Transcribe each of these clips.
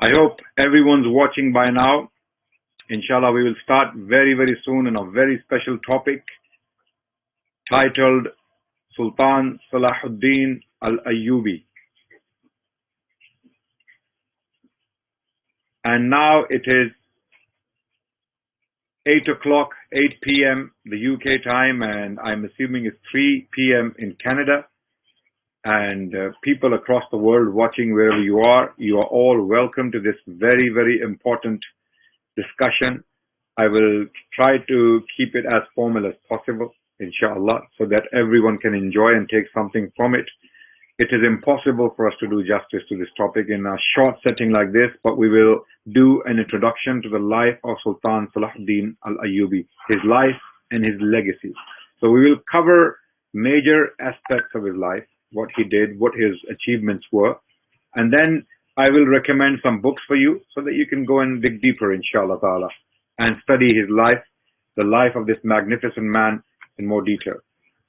I hope everyone's watching by now. Inshallah, we will start very, very soon on a very special topic titled Sultan Salah Uddin Ayyubi. And now it is 8 o'clock, 8 p.m. the UK time, and I'm assuming it's 3 p.m. in Canada. And people across the world watching wherever you are all welcome to this very, very important discussion. I will try to keep it as formal as possible, inshallah, so that everyone can enjoy and take something from it. It is impossible for us to do justice to this topic in a short setting like this, but we will do an introduction to the life of Sultan Salah Uddin Ayyubi, his life and his legacy. So we will cover major aspects of his life, what he did, what his achievements were, and then I will recommend some books for you so that you can go and dig deeper, inshallah ta'ala, and study his life, the life of this magnificent man in more detail.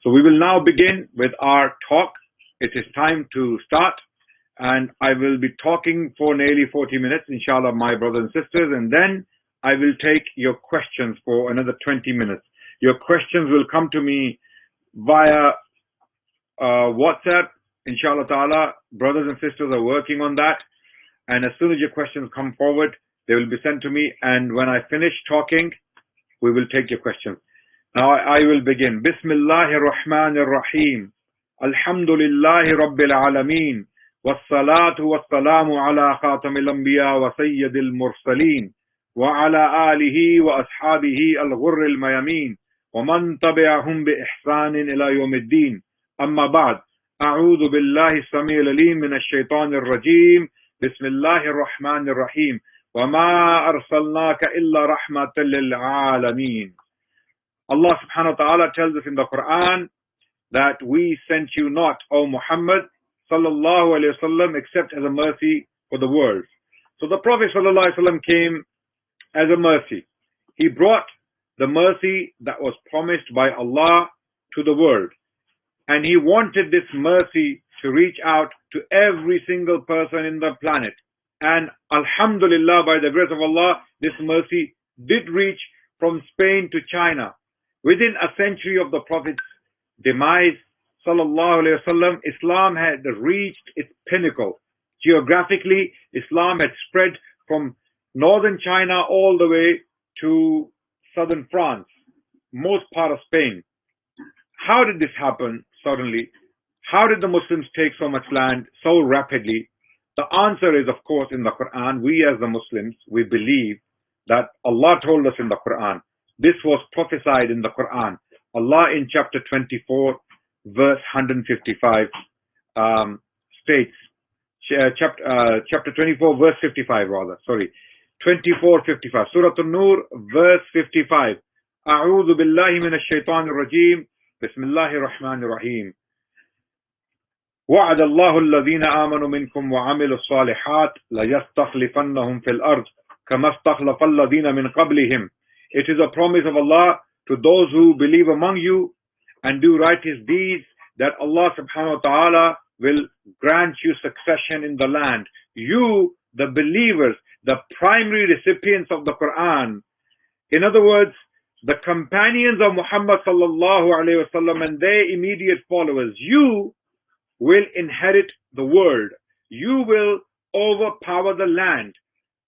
So we will now begin with our talk. It is time to start, and I will be talking for nearly 40 minutes, inshallah, my brothers and sisters, and then I will take your questions for another 20 minutes. Your questions will come to me via WhatsApp, inshallah ta'ala. Brothers and sisters are working on that, and as soon as your questions come forward, they will be sent to me, and when I finish talking, we will take your questions. Now I will begin. Bismillahir Rahmanir Rahim. Alhamdulillahi Rabbil Alameen. Wassalatu wassalamu ala khatamil anbiya wa sayyidil mursaleen. Wa ala alihi wa ashabihi al-ghurril mayameen. Wa man tabi'ahum bi ihsanin ila yawmiddin. Amma ba'd. A'udhu billahi as-sami'il alim minash shaitanir rajim. Bismillahir Rahmanir Rahim. Wa ma arsalnaka illa rahmatan lil alameen. Allah subhanahu wa ta'ala tells us in the Quran that we sent you not, O Muhammad sallallahu alayhi wasallam, except as a mercy for the world. So the Prophet sallallahu alayhi wasallam came as a mercy. He brought the mercy that was promised by Allah to the world. And he wanted this mercy to reach out to every single person in the planet. And alhamdulillah, by the grace of Allah, this mercy did reach from Spain to China. Within a century of the Prophet's demise, sallallahu alayhi wasallam, Islam had reached its pinnacle. Geographically, Islam had spread from northern China all the way to southern France, most part of Spain. How did this happen suddenly? How did the Muslims take so much land so rapidly? The answer is, of course, in the Quran. We as the Muslims, we believe that Allah told us in the Quran. This was prophesied in the Quran. Allah in chapter 24, verse 155 states, chapter 24, verse 55 rather, sorry, 24:55, Surah An-Nur, verse 55. A'udhu billahi minash shaitanir rajim. Bismillahir Rahmanir Rahim. وعد الله الذين آمنوا منكم وعملوا الصالحات ليستخلفنهم في الأرض كما استخلف الذين من قبلهم. It is a promise of Allah to those who believe among you and do righteous deeds that Allah subhanahu wa ta'ala will grant you succession in the land. You, the believers, the primary recipients of the Quran. In other words, the companions of Muhammad sallallahu alayhi wasallam and their immediate followers, you will inherit the world. You will overpower the land.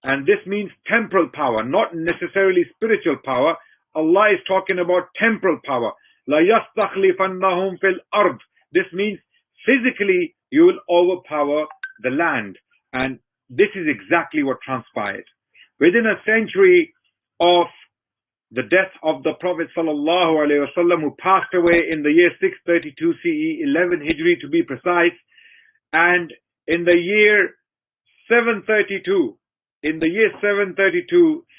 And this means temporal power, not necessarily spiritual power. Allah is talking about temporal power. La yastakhlifannahum fil ard. This means physically you will overpower the land. And this is exactly what transpired. Within a century of the death of the Prophet sallallahu alaihi wasallam, who passed away in the year 632 CE, 11 Hijri to be precise, and in the year 732,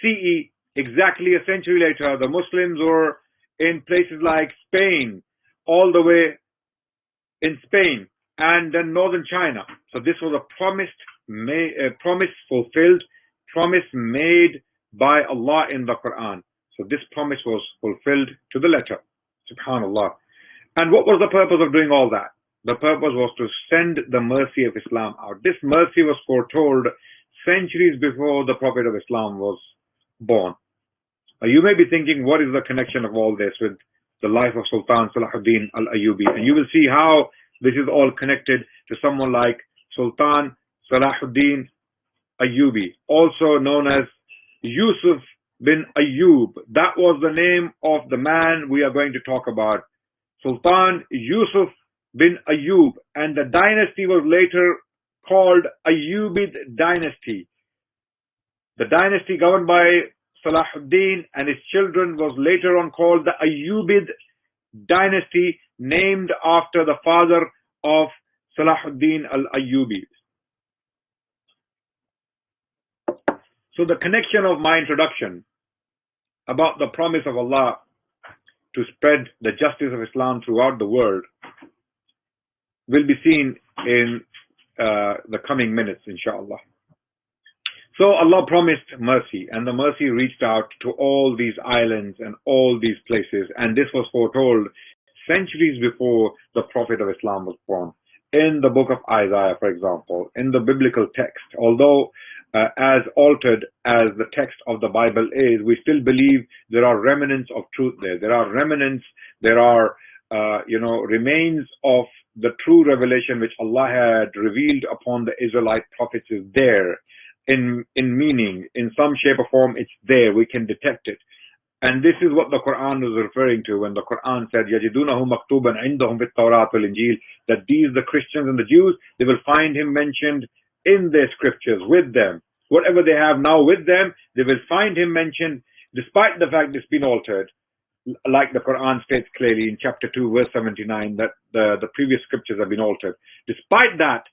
CE, exactly a century later, the Muslims were in places like Spain, all the way in Spain, and then northern China. So this was a promise fulfilled, promise made by Allah in the Quran. So this promise was fulfilled to the letter. Subhanallah. And what was the purpose of doing all that? The purpose was to send the mercy of Islam out. This mercy was foretold centuries before the Prophet of Islam was born. You may be thinking, what is the connection of all this with the life of Sultan Salah Uddin Ayyubi? And you will see how this is all connected to someone like Sultan Salah Uddin Ayyubi, also known as Yusuf bin Ayyub. That was the name of the man we are going to talk about. Sultan Yusuf bin Ayyub, and the dynasty was later called Ayyubid dynasty. The dynasty governed by Salahuddin and his children was later on called the Ayyubid dynasty, named after the father of Salahuddin al-Ayyubi. So the connection of my introduction about the promise of Allah to spread the justice of Islam throughout the world will be seen in the coming minutes, inshallah. So Allah promised mercy, and the mercy reached out to all these islands and all these places, and this was foretold centuries before the Prophet of Islam was born. In the book of Isaiah, for example, in the biblical text, although as altered as the text of the Bible is, we still believe there are remnants of truth there. There are remnants, there are remains of the true revelation which Allah had revealed upon the Israelite prophets is there. In meaning, in some shape or form, it's there. We can detect it. And this is what the Quran was referring to when the Quran said, يَجِدُونَهُ مَكْتُوبًا عِنْدَهُمْ فِي التَّوْرَاةِ وَالْإِنْجِيلِ, that these, the Christians and the Jews, they will find him mentioned in their scriptures with them. Whatever they have now with them, they will find him mentioned, despite the fact it's been altered. Like the Quran states clearly in chapter 2, verse 79, that the previous scriptures have been altered. Despite that,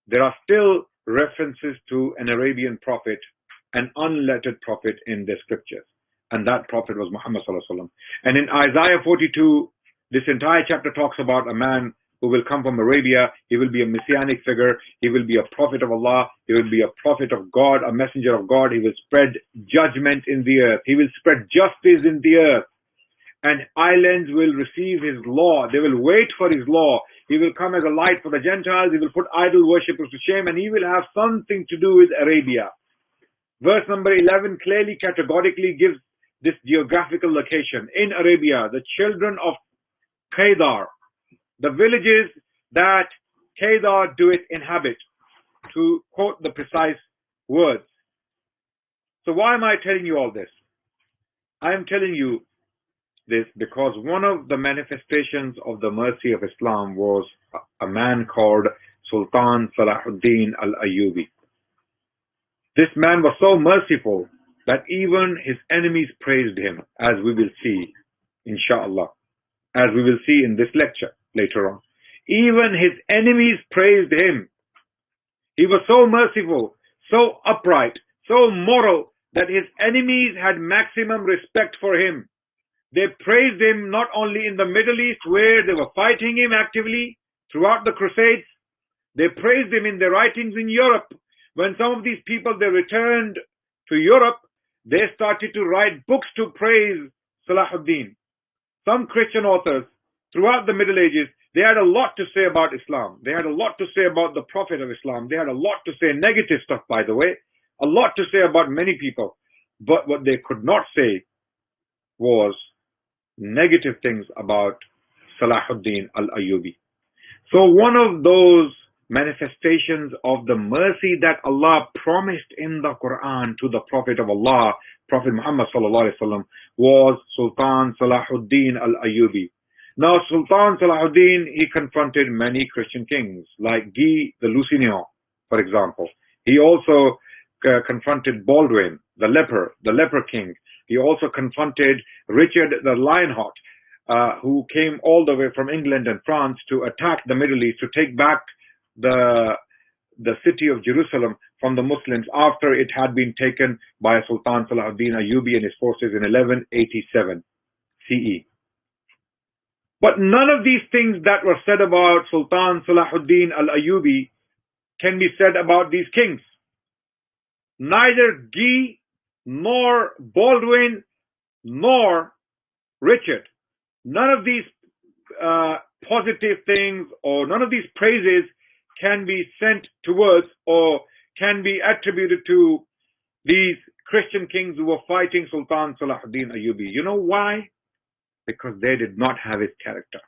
there are still references to an Arabian prophet, an unlettered prophet in the scriptures. And that prophet was Muhammad sallallahu alaihi wasallam. And in Isaiah 42, this entire chapter talks about a man who will come from Arabia. He will be a messianic figure. He will be a prophet of Allah. He will be a prophet of God, a messenger of God. He will spread judgment in the earth. He will spread justice in the earth. And islands will receive his law. They will wait for his law. He will come as a light for the Gentiles. He will put idol worshippers to shame, and he will have something to do with Arabia. Verse number 11 clearly, categorically gives this geographical location. In Arabia, the children of Kedar, the villages that Kedar doeth inhabit, to quote the precise words. So why am I telling you all this? I am telling you this because one of the manifestations of the mercy of Islam was a man called Sultan Salah Uddin Ayyubi. This man was so merciful that even his enemies praised him, as we will see, inshallah, as we will see in this lecture later on. Even his enemies praised him. He was so merciful, so upright, so moral, that his enemies had maximum respect for him. They praised him not only in the Middle East, where they were fighting him actively throughout the Crusades. They praised him in their writings in Europe. When some of these people, they returned to Europe, they started to write books to praise Salahuddin. Some Christian authors throughout the Middle Ages, they had a lot to say about Islam. They had a lot to say about the Prophet of Islam. They had a lot to say, negative stuff, by the way, a lot to say about many people. But what they could not say was negative things about Salahuddin al-Ayyubi. So one of those manifestations of the mercy that Allah promised in the Quran to the Prophet of Allah, Prophet Muhammad sallallahu alaihi wasallam, was Sultan Salahuddin al-Ayyubi. Now Sultan Salahuddin, he confronted many Christian kings like Guy the Lusignan, for example. He also confronted Baldwin, the leper king. He also confronted Richard the Lionheart, who came all the way from England and France to attack the Middle East, to take back the city of Jerusalem from the Muslims after it had been taken by Sultan Salahuddin Ayyubi and his forces in 1187 CE. But none of these things that were said about Sultan Salahuddin al-Ayyubi can be said about these kings. Neither Guy, nor Baldwin, nor Richard, none of these positive things or none of these praises can be sent towards or can be attributed to these Christian kings who were fighting Sultan Salah Uddin Ayyubi. You know why? Because they did not have his character.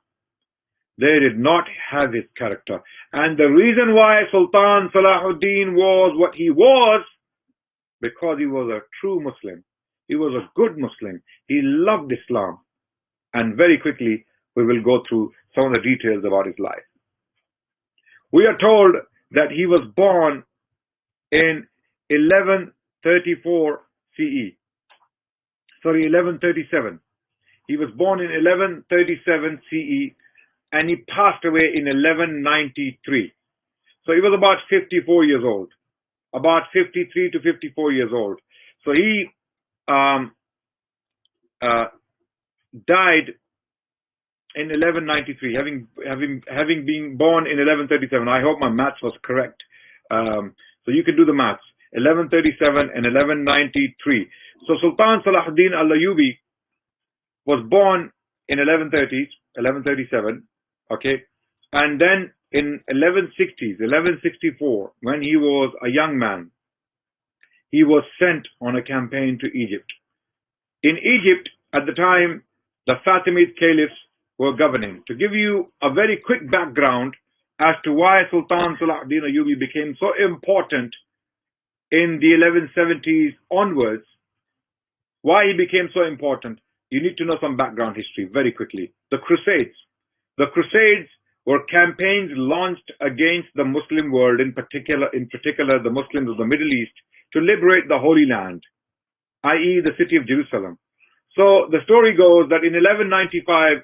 They did not have his character. And the reason why Sultan Salah Uddin was what he was, because he was a true Muslim. He was a good Muslim. He loved Islam. And very quickly, we will go through some of the details about his life. We are told that he was born in 1134 CE. Sorry, 1137. He was born in 1137 CE and he passed away in 1193. So he was about 54 years old, about 53 to 54 years old. So he died in 1193, having been born in 1137. I hope my maths was correct. So you can do the maths. 1137 and 1193. So Sultan Salah Uddin Ayyubi was born in 1137, okay, and then in 1160s, 1164, when he was a young man, he was sent on a campaign to Egypt. In Egypt, at the time, the Fatimid caliphs were governing. To give you a very quick background as to why Sultan Salah Uddin Ayyubi became so important in the 1170s onwards, why he became so important, you need to know some background history very quickly. The Crusades. The Crusades were campaigns launched against the Muslim world, in particular the Muslims of the Middle East, to liberate the Holy Land, i.e. the city of Jerusalem. So the story goes that in 1095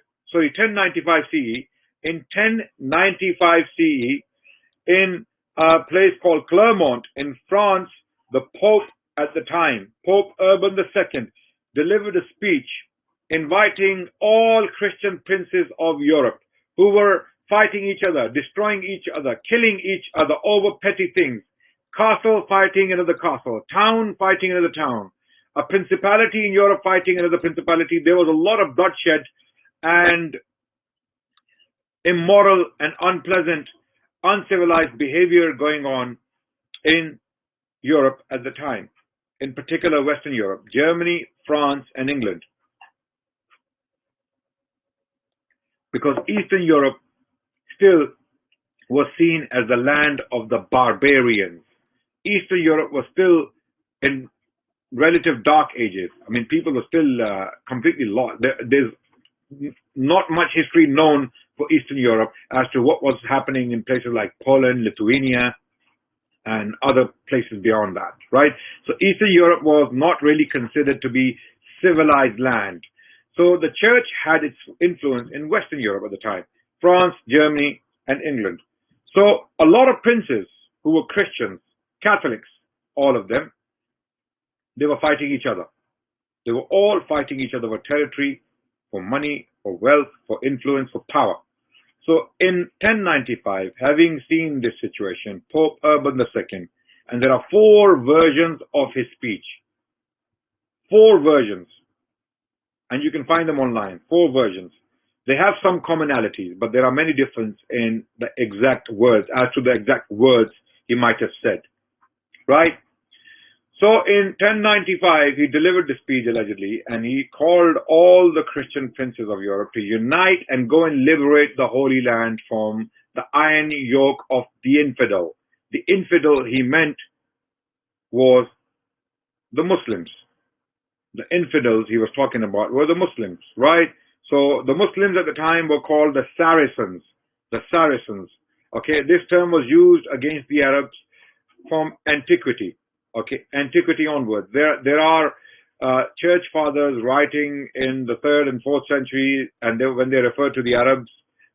CE, in 1095 CE, in a place called Clermont in France, the Pope at the time, Pope Urban II, delivered a speech inviting all Christian princes of Europe who were fighting each other, destroying each other, killing each other over petty things, castle fighting another castle, town fighting another town, a principality in Europe fighting another principality. There was a lot of bloodshed and immoral and unpleasant, uncivilized behavior going on in Europe at the time, in particular Western Europe, Germany, France, and England. Because Eastern Europe still was seen as the land of the barbarians. Eastern Europe was still in relative dark ages. I mean, people were still completely lost. There's not much history known for Eastern Europe as to what was happening in places like Poland, Lithuania, and other places beyond that, right? So Eastern Europe was not really considered to be civilized land. So the church had its influence in Western Europe at the time, France, Germany, and England. So a lot of princes who were Christians, Catholics, all of them, they were fighting each other. They were all fighting each other for territory, for money, for wealth, for influence, for power. So in 1095, having seen this situation, Pope Urban II, and there are 4 versions of his speech. 4 versions. And you can find them online, 4 versions. They have some commonalities, but there are many differences in the exact words, as to the exact words he might have said, right? So in 1095, he delivered the speech allegedly, and he called all the Christian princes of Europe to unite and go and liberate the Holy Land from the iron yoke of the infidel. The infidel he meant was the Muslims. The infidels he was talking about were the Muslims, right? So the Muslims at the time were called the Saracens. The Saracens. Okay, this term was used against the Arabs from antiquity. Okay, antiquity onwards. There are church fathers writing in the 3rd and 4th century, and when they refer to the Arabs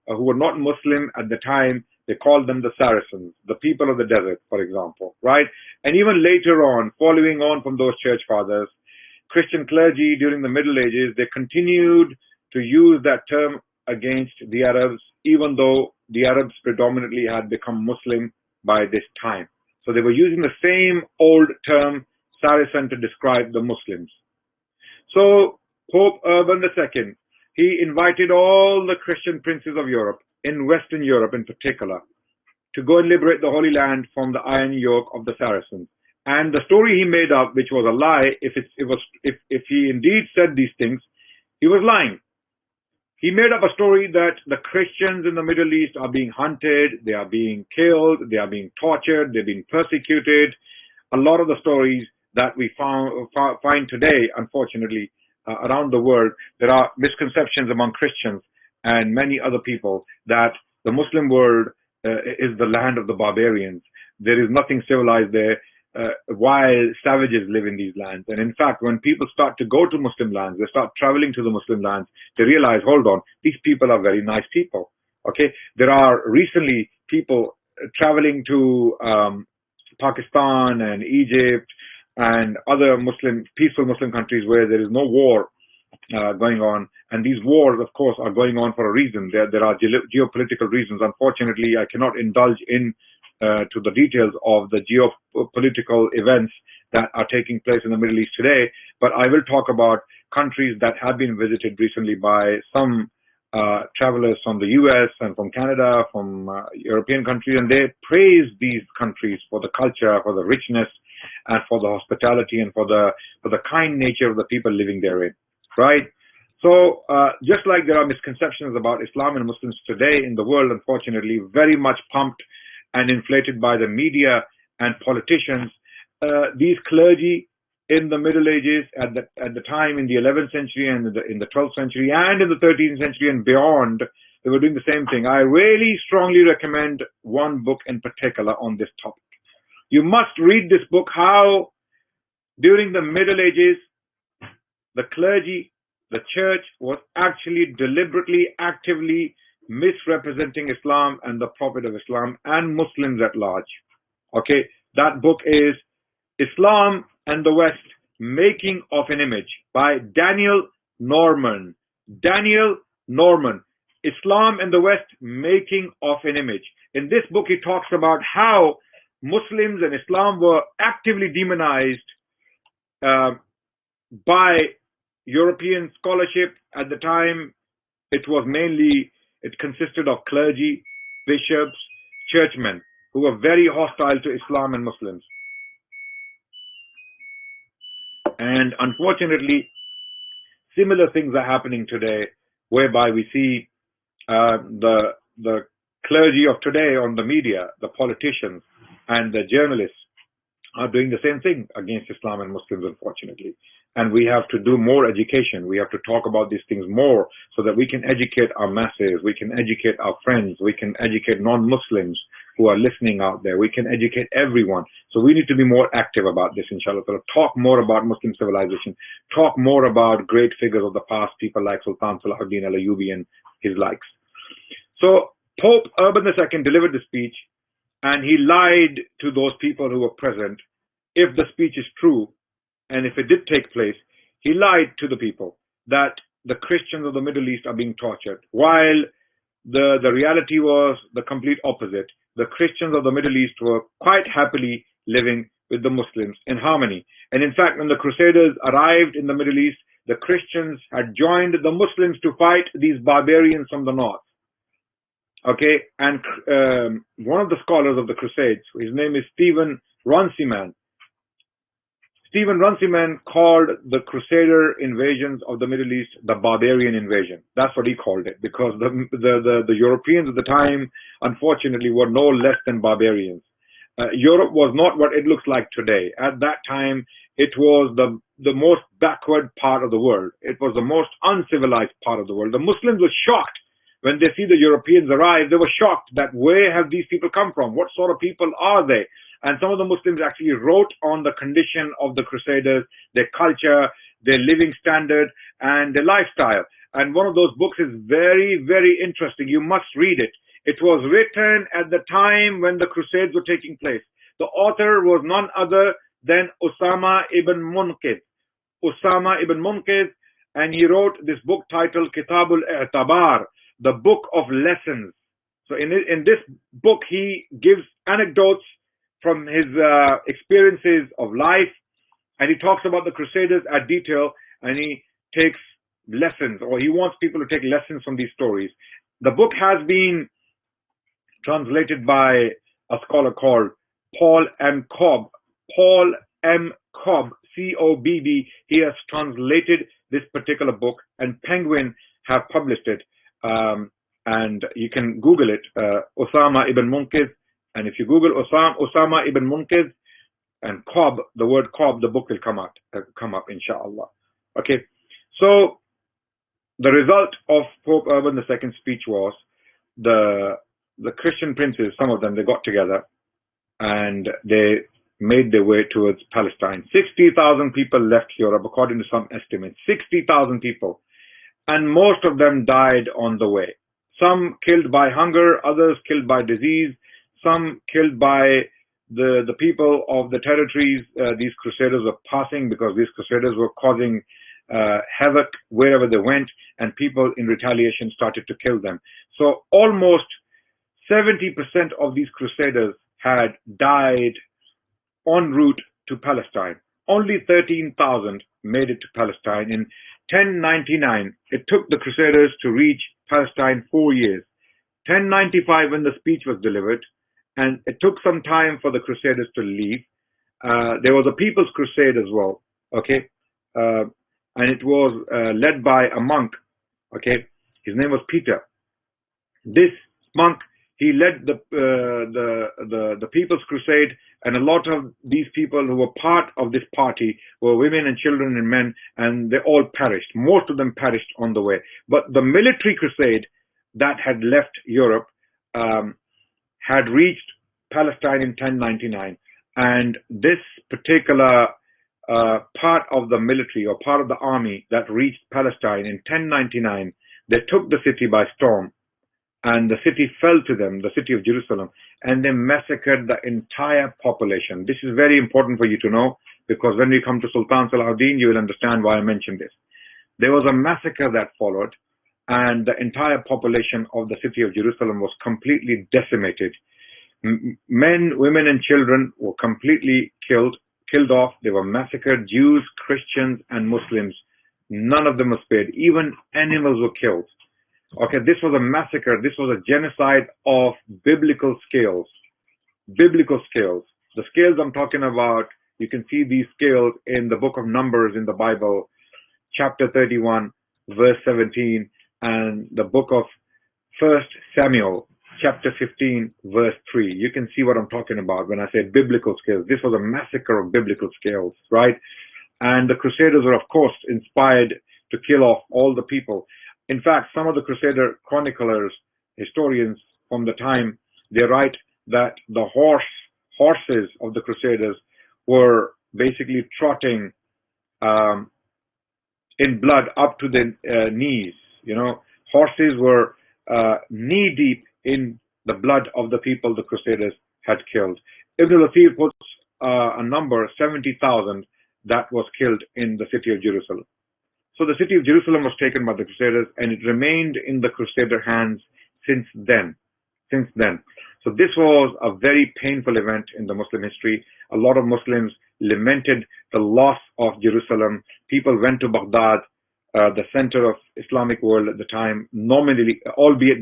who were not Muslim at the time, they called them the Saracens, the people of the desert, for example, right? And even later on, following on from those church fathers, Christian clergy during the Middle Ages, they continued to use that term against the Arabs, even though the Arabs predominantly had become Muslim by this time. So they were using the same old term, Saracen, to describe the Muslims. So Pope Urban II, he invited all the Christian princes of Europe, in Western Europe in particular, to go and liberate the Holy Land from the iron yoke of the Saracens. And the story he made up, which was a lie, if he indeed said these things, he was lying. He made up a story that the Christians in the Middle East are being hunted, they are being killed, they are being tortured, they're being persecuted. A lot of the stories that we find today, unfortunately, around the world, there are misconceptions among Christians and many other people that the Muslim world is the land of the barbarians. There is nothing civilized there. While savages live in these lands. And in fact, when people start to go to Muslim lands, they start traveling to the Muslim lands, they realize, hold on, these people are very nice people. Okay, there are recently people traveling to Pakistan and Egypt and other peaceful Muslim countries where there is no war going on. And these wars, of course, are going on for a reason. There are geopolitical reasons. Unfortunately, I cannot indulge in to the details of the geopolitical events that are taking place in the Middle East today, but I will talk about countries that have been visited recently by some travelers from the US and from Canada, from European countries, and they praise these countries for the culture, for the richness, and for the hospitality, and for the kind nature of the people living therein, right? So just like there are misconceptions about Islam and Muslims today in the world, unfortunately, very much pumped and inflated by the media and politicians, these clergy in the Middle Ages, at the time in the 11th century and in the 12th century and in the 13th century and beyond, they were doing the same thing. I really strongly recommend one book in particular on this topic. You must read this book, how during the Middle Ages, the clergy, the church was actually deliberately, actively misrepresenting Islam and the Prophet of Islam and Muslims at large. Okay, that book is Islam and the West, Making of an Image by Daniel Norman. Daniel Norman, Islam and the West, Making of an Image. In this book, he talks about how Muslims and Islam were actively demonized by European scholarship. At the time, it consisted of clergy, bishops, churchmen, who were very hostile to Islam and Muslims. And unfortunately, similar things are happening today, whereby we see the clergy of today on the media, the politicians and the journalists are doing the same thing against Islam and Muslims, unfortunately. And we have to do more education. We have to talk about these things more so that we can educate our masses, we can educate our friends, we can educate non-Muslims who are listening out there. We can educate everyone. So we need to be more active about this, inshallah. Talk more about Muslim civilization. Talk more about great figures of the past, people like Sultan Salah Uddin Ayyubi and his likes. So Pope Urban II delivered the speech, and he lied to those people who were present. If the speech is true, and if it did take place, he lied to the people that the Christians of the Middle East are being tortured, while the reality was the complete opposite. The Christians of the Middle East were quite happily living with the Muslims in harmony. And in fact, when the Crusaders arrived in the Middle East, the Christians had joined the Muslims to fight these barbarians from the north. Okay, and one of the scholars of the Crusades, his name is Stephen Runciman. Stephen Runciman called the Crusader invasions of the Middle East the barbarian invasion. That's what he called it, because the Europeans at the time, unfortunately, were no less than barbarians. Europe was not what it looks like today. At that time, it was the most backward part of the world. It was the most uncivilized part of the world. The Muslims were shocked when they see the Europeans arrive. They were shocked that where have these people come from? What sort of people are they? And some of the Muslims actually wrote on the condition of the Crusaders, their culture, their living standard, and their lifestyle. And one of those books is very, very interesting. You must read it. It was written at the time when the Crusades were taking place. The author was none other than Usama ibn Munqidh. Usama ibn Munqidh, and he wrote this book titled Kitabul I'tabar, the Book of Lessons. So in this book, he gives anecdotes from his experiences of life, and he talks about the Crusaders at detail, and he takes lessons, or he wants people to take lessons from these stories. The book has been translated by a scholar called Paul M. Cobb. Paul M. Cobb, C-O-B-B. He has translated this particular book, and Penguin have published it. And you can Google it, Osama ibn Munqidh. And if you Google Osama ibn Munqidh and Cobb, the word Cobb, the book will come up, inshallah. Okay, so the result of Pope Urban II's speech was the Christian princes, some of them, they got together and they made their way towards Palestine. 60,000 people left Europe, according to some estimates. 60,000 people, and most of them died on the way. Some killed by hunger, others killed by disease, some killed by the people of the territories these crusaders were passing, because these crusaders were causing havoc wherever they went, and people in retaliation started to kill them. So almost 70% of these crusaders had died en route to Palestine. Only 13,000 made it to Palestine. In 1099, it took the crusaders to reach Palestine 4 years. 1095, when the speech was delivered, and it took some time for the crusaders to leave. There was a People's Crusade as well, okay, and it was led by a monk, okay. His name was Peter. This monk, he led the People's Crusade, and a lot of these people who were part of this party were women and children and men, and they all perished. Most of them perished on the way. But the military crusade that had left Europe had reached Palestine in 1099, and this particular part of the military, or part of the army that reached Palestine in 1099, they took the city by storm, and the city fell to them, the city of Jerusalem, and they massacred the entire population. This is very important for you to know, because when we come to Sultan Salah Uddin, you will understand why I mentioned this. There was a massacre that followed, and the entire population of the city of Jerusalem was completely decimated. Men, women, and children were completely killed off. They were massacred. Jews, Christians, and Muslims, none of them were spared. Even animals were killed. Okay, this was a massacre. This was a genocide of biblical scales. Biblical scales. The scales I'm talking about, you can see these scales in the book of Numbers in the Bible, chapter 31, verse 17, and the book of 1 Samuel, chapter 15, verse 3. You can see what I'm talking about when I say biblical scales. This was a massacre of biblical scales, right? And the Crusaders were, of course, inspired to kill off all the people. In fact, some of the Crusader chroniclers, historians from the time, they write that the horses of the Crusaders were basically trotting in blood up to the knees. You know, horses were knee deep in the blood of the people the Crusaders had killed. Ibn al-Athir puts a number, 70,000, that was killed in the city of Jerusalem. So the city of Jerusalem was taken by the Crusaders, and it remained in the Crusader hands since then. So this was a very painful event in the Muslim history. A lot of Muslims lamented the loss of Jerusalem. People went to Baghdad, the center of Islamic world at the time, nominally, albeit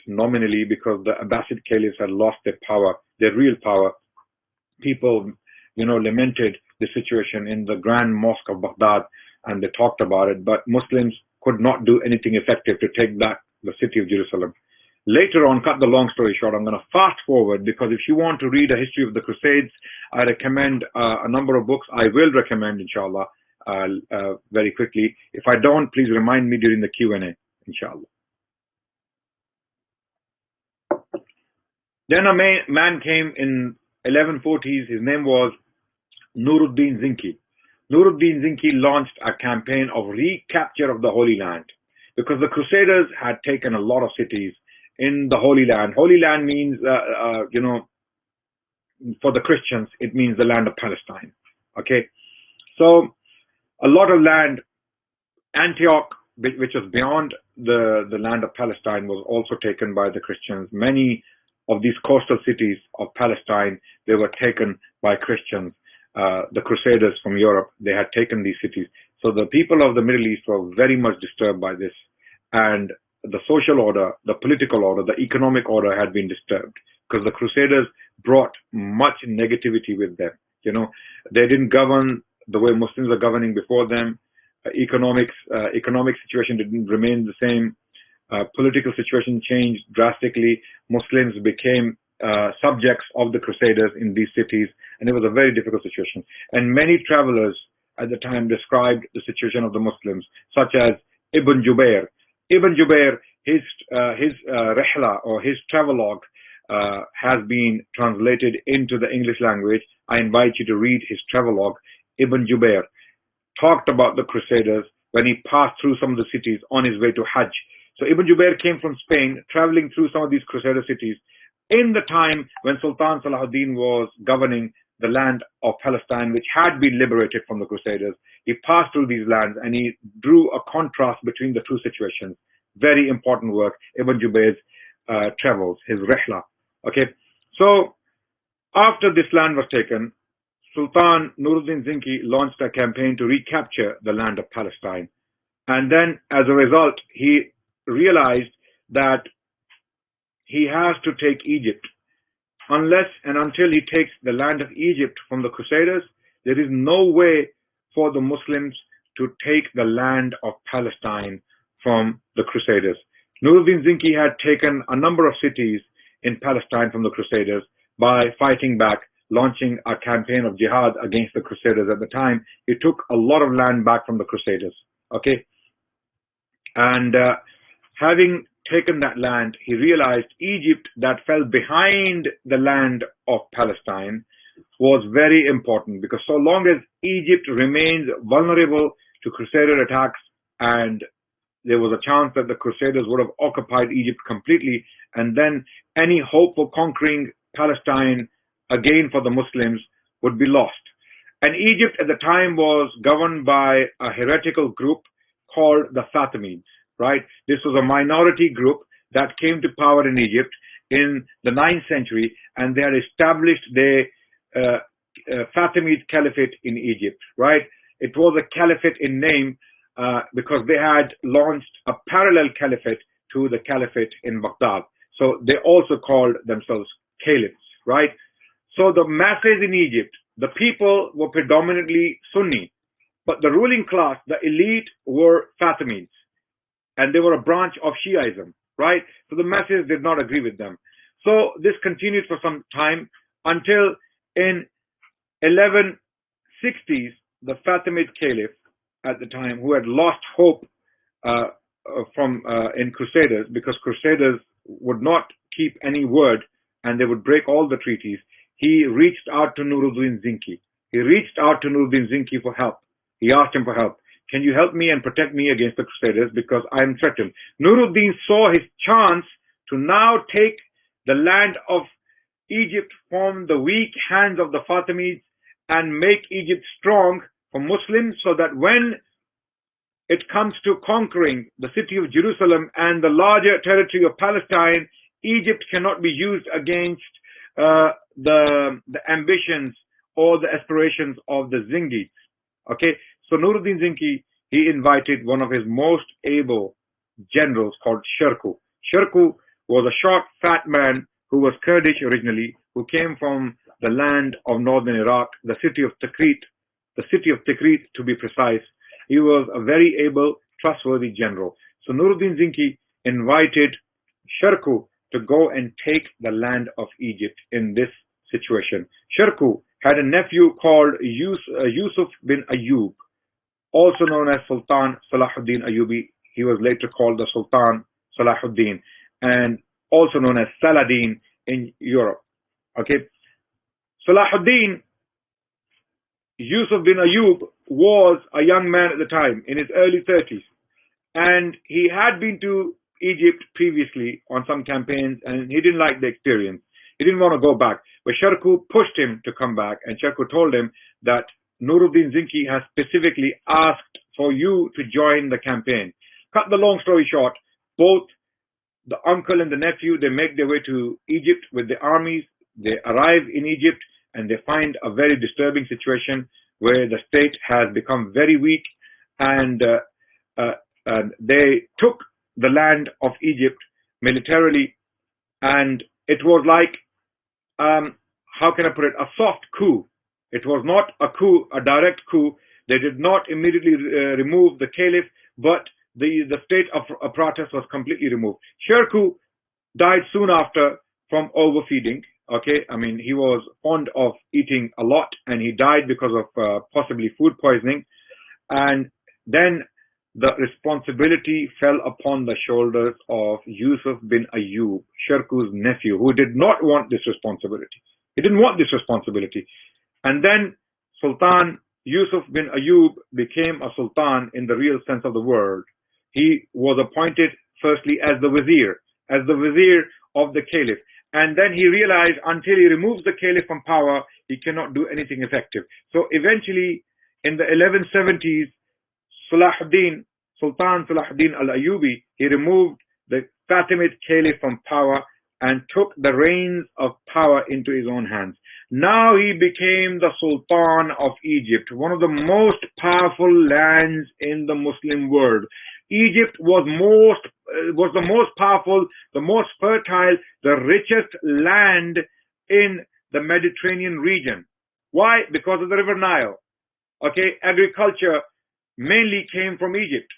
nominally, because the Abbasid caliphs had lost their power, their real power. People, lamented the situation in the Grand Mosque of Baghdad, and they talked about it, but Muslims could not do anything effective to take back the city of Jerusalem. Later on, cut the long story short, I'm going to fast forward, because if you want to read a history of the Crusades, I recommend a number of books. I will recommend, inshallah, very quickly. If I don't, please remind me during the Q&A, inshallah. Then a man came in 1140s. His name was Nuruddin Zinki. Nuruddin Zinki launched a campaign of recapture of the Holy Land, because the Crusaders had taken a lot of cities in the Holy Land. Holy Land means, for the Christians, it means the land of Palestine. Okay, so a lot of land. Antioch, which was beyond the land of Palestine, was also taken by the Christians. Many of these coastal cities of Palestine, they were taken by Christians. The Crusaders from Europe, they had taken these cities. So the people of the Middle East were very much disturbed by this. And the social order, the political order, the economic order had been disturbed, because the Crusaders brought much negativity with them. You know, they didn't govern the way Muslims are governing before them. Economic situation didn't remain the same. Political situation changed drastically. Muslims became subjects of the Crusaders in these cities, and it was a very difficult situation. And many travelers at the time described the situation of the Muslims, such as Ibn Jubair. Ibn Jubair, his rihla, or his travelogue, has been translated into the English language. I invite you to read his travelogue. Ibn Jubair talked about the Crusaders when he passed through some of the cities on his way to Hajj. So Ibn Jubair came from Spain, traveling through some of these Crusader cities in the time when Sultan Salah Uddin was governing the land of Palestine, which had been liberated from the Crusaders. He passed through these lands and he drew a contrast between the two situations. Very important work, Ibn Jubair's travels, his rihla. Okay, so after this land was taken, Sultan Nuruddin Zinki launched a campaign to recapture the land of Palestine. And then as a result, he realized that he has to take Egypt. Unless and until he takes the land of Egypt from the Crusaders, there is no way for the Muslims to take the land of Palestine from the Crusaders. Nuruddin Zinki had taken a number of cities in Palestine from the Crusaders by fighting back, launching a campaign of jihad against the Crusaders at the time. He took a lot of land back from the Crusaders. Okay, and having taken that land, he realized Egypt, that fell behind the land of Palestine, was very important, because so long as Egypt remains vulnerable to Crusader attacks, and there was a chance that the Crusaders would have occupied Egypt completely, and then any hope for conquering Palestine again for the Muslims would be lost. And Egypt at the time was governed by a heretical group called the Fatimids, right? This was a minority group that came to power in Egypt in the 9th century, and they had established the Fatimid Caliphate in Egypt, right? It was a caliphate in name because they had launched a parallel caliphate to the caliphate in Baghdad. So they also called themselves caliphs, right? So the masses in Egypt, the people were predominantly Sunni, but the ruling class, the elite, were Fatimids, and they were a branch of Shiaism, right? So the masses did not agree with them. So this continued for some time until in 1160s, the Fatimid Caliph at the time, who had lost hope in Crusaders, because Crusaders would not keep any word and they would break all the treaties, he reached out to Nuruddin Zinki. He reached out to Nuruddin Zinki for help. He asked him for help. Can you help me and protect me against the Crusaders, because I am threatened? Nuruddin saw his chance to now take the land of Egypt from the weak hands of the Fatimids and make Egypt strong for Muslims, so that when it comes to conquering the city of Jerusalem and the larger territory of Palestine, Egypt cannot be used against the ambitions or the aspirations of the Zingids. Okay, so Nuruddin Zinki, he invited one of his most able generals called Sherku. Sherku was a short, fat man who was Kurdish originally, who came from the land of northern Iraq, the city of Tikrit to be precise. He was a very able, trustworthy general. So Nuruddin Zinki invited Sherku to go and take the land of Egypt in this situation. Sherku had a nephew called Yusuf bin Ayyub, also known as Sultan Salah Uddin Ayyubi. He was later called the Sultan SalahUddin, and also known as Saladin in Europe. Okay, Salahuddin Yusuf bin Ayyub was a young man at the time, in his early 30s, and he had been to Egypt previously on some campaigns, and he didn't like the experience. He didn't want to go back, but Sherku pushed him to come back, and Sherku told him that Nuruddin Zinki has specifically asked for you to join the campaign. Cut the long story short, both the uncle and the nephew, they make their way to Egypt with the armies. They arrive in Egypt and they find a very disturbing situation where the state has become very weak, and they took the land of Egypt militarily, and it was like, how can I put it, a soft coup. It was not a coup, a direct coup. They did not immediately remove the Caliph, but the state of apparatus was completely removed. Sherku died soon after from overfeeding. Okay, I mean, he was fond of eating a lot, and he died because of possibly food poisoning. And then the responsibility fell upon the shoulders of Yusuf bin Ayyub, Sherku's nephew, who did not want this responsibility. He didn't want this responsibility. And then Sultan Yusuf bin Ayyub became a sultan in the real sense of the word. He was appointed firstly as the vizier of the caliph. And then he realized until he removes the caliph from power, he cannot do anything effective. So eventually, in the 1170s, Sultan Salah Uddin Ayyubi, he removed the Fatimid caliph from power and took the reins of power into his own hands. Now he became the Sultan of Egypt, one of the most powerful lands in the Muslim world. Egypt was the most powerful, the most fertile, the richest land in the Mediterranean region. Why? Because of the River Nile. Okay, agriculture mainly came from Egypt.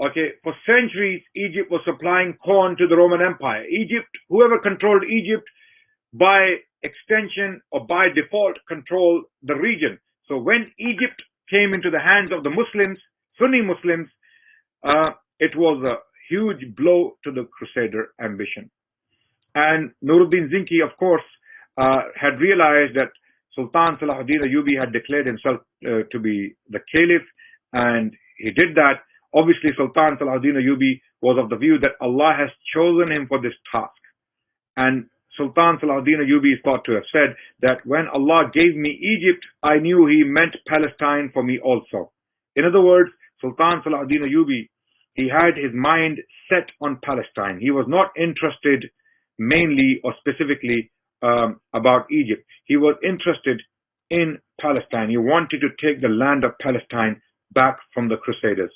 Okay, for centuries, Egypt was supplying corn to the Roman Empire. Egypt, whoever controlled Egypt, by extension or by default, controlled the region. So when Egypt came into the hands of the Muslims, Sunni Muslims, it was a huge blow to the Crusader ambition. And Nuruddin Zinki, of course, had realized that Sultan Salah Uddin Ayyubi had declared himself to be the Caliph, and he did that. Obviously, Sultan Salah Uddin Ayyubi was of the view that Allah has chosen him for this task. And Sultan Salah Uddin Ayyubi is thought to have said that when Allah gave me Egypt, I knew He meant Palestine for me also. In other words, Sultan Salah Uddin Ayyubi, he had his mind set on Palestine. He was not interested mainly or specifically about Egypt. He was interested in Palestine. He wanted to take the land of Palestine back from the Crusaders.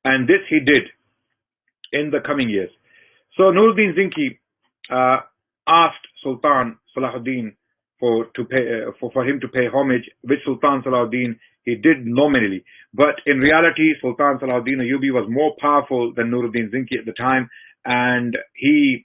And this he did in the coming years. So Nuruddin Zinki asked Sultan Salahuddin for him to pay homage, which Sultan Salahuddin he did nominally. But in reality, Sultan Salahuddin Ayyubi was more powerful than Nuruddin Zinki at the time, and he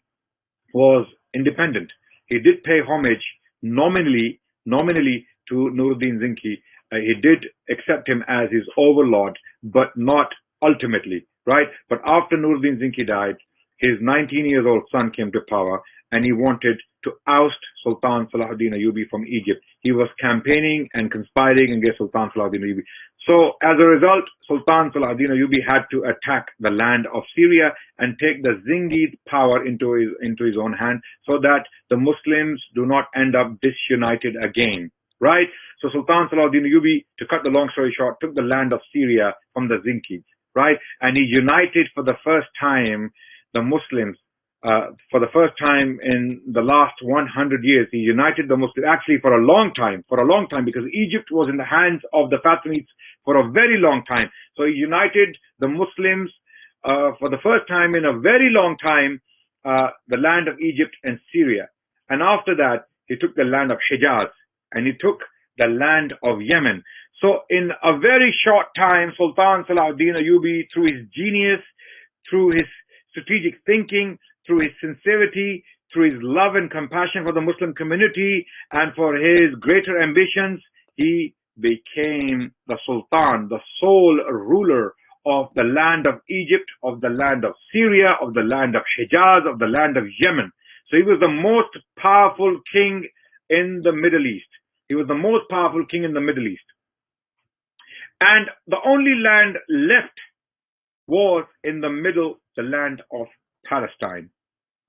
was independent. He did pay homage nominally to Nuruddin Zinki. He did accept him as his overlord, but not ultimately, right? But after Nuruddin Zinki died, his 19-year-old son came to power, and he wanted to oust Sultan Salahuddin Ayyubi from Egypt. He was campaigning and conspiring against Sultan Salahuddin Ayyubi. So as a result, Sultan Salahuddin Ayyubi had to attack the land of Syria and take the Zingid power into his own hand, so that the Muslims do not end up disunited again, right? So Sultan Salahuddin Ayyubi, to cut the long story short, took the land of Syria from the Zingids, right? And he united for the first time the Muslims. For the first time in the last 100 years, he united the Muslims, actually for a long time, because Egypt was in the hands of the Fatimids for a very long time. So he united the Muslims for the first time in a very long time, the land of Egypt and Syria. And after that, he took the land of Hijaz, and he took the land of Yemen. So in a very short time, Sultan Salahuddin Ayyubi, through his genius, through his strategic thinking, through his sincerity, through his love and compassion for the Muslim community, and for his greater ambitions, he became the Sultan, the sole ruler of the land of Egypt, of the land of Syria, of the land of Hijaz, of the land of Yemen. So he was the most powerful king in the Middle East. He was the most powerful king in the Middle East. And the only land left was in the middle, the land of Palestine,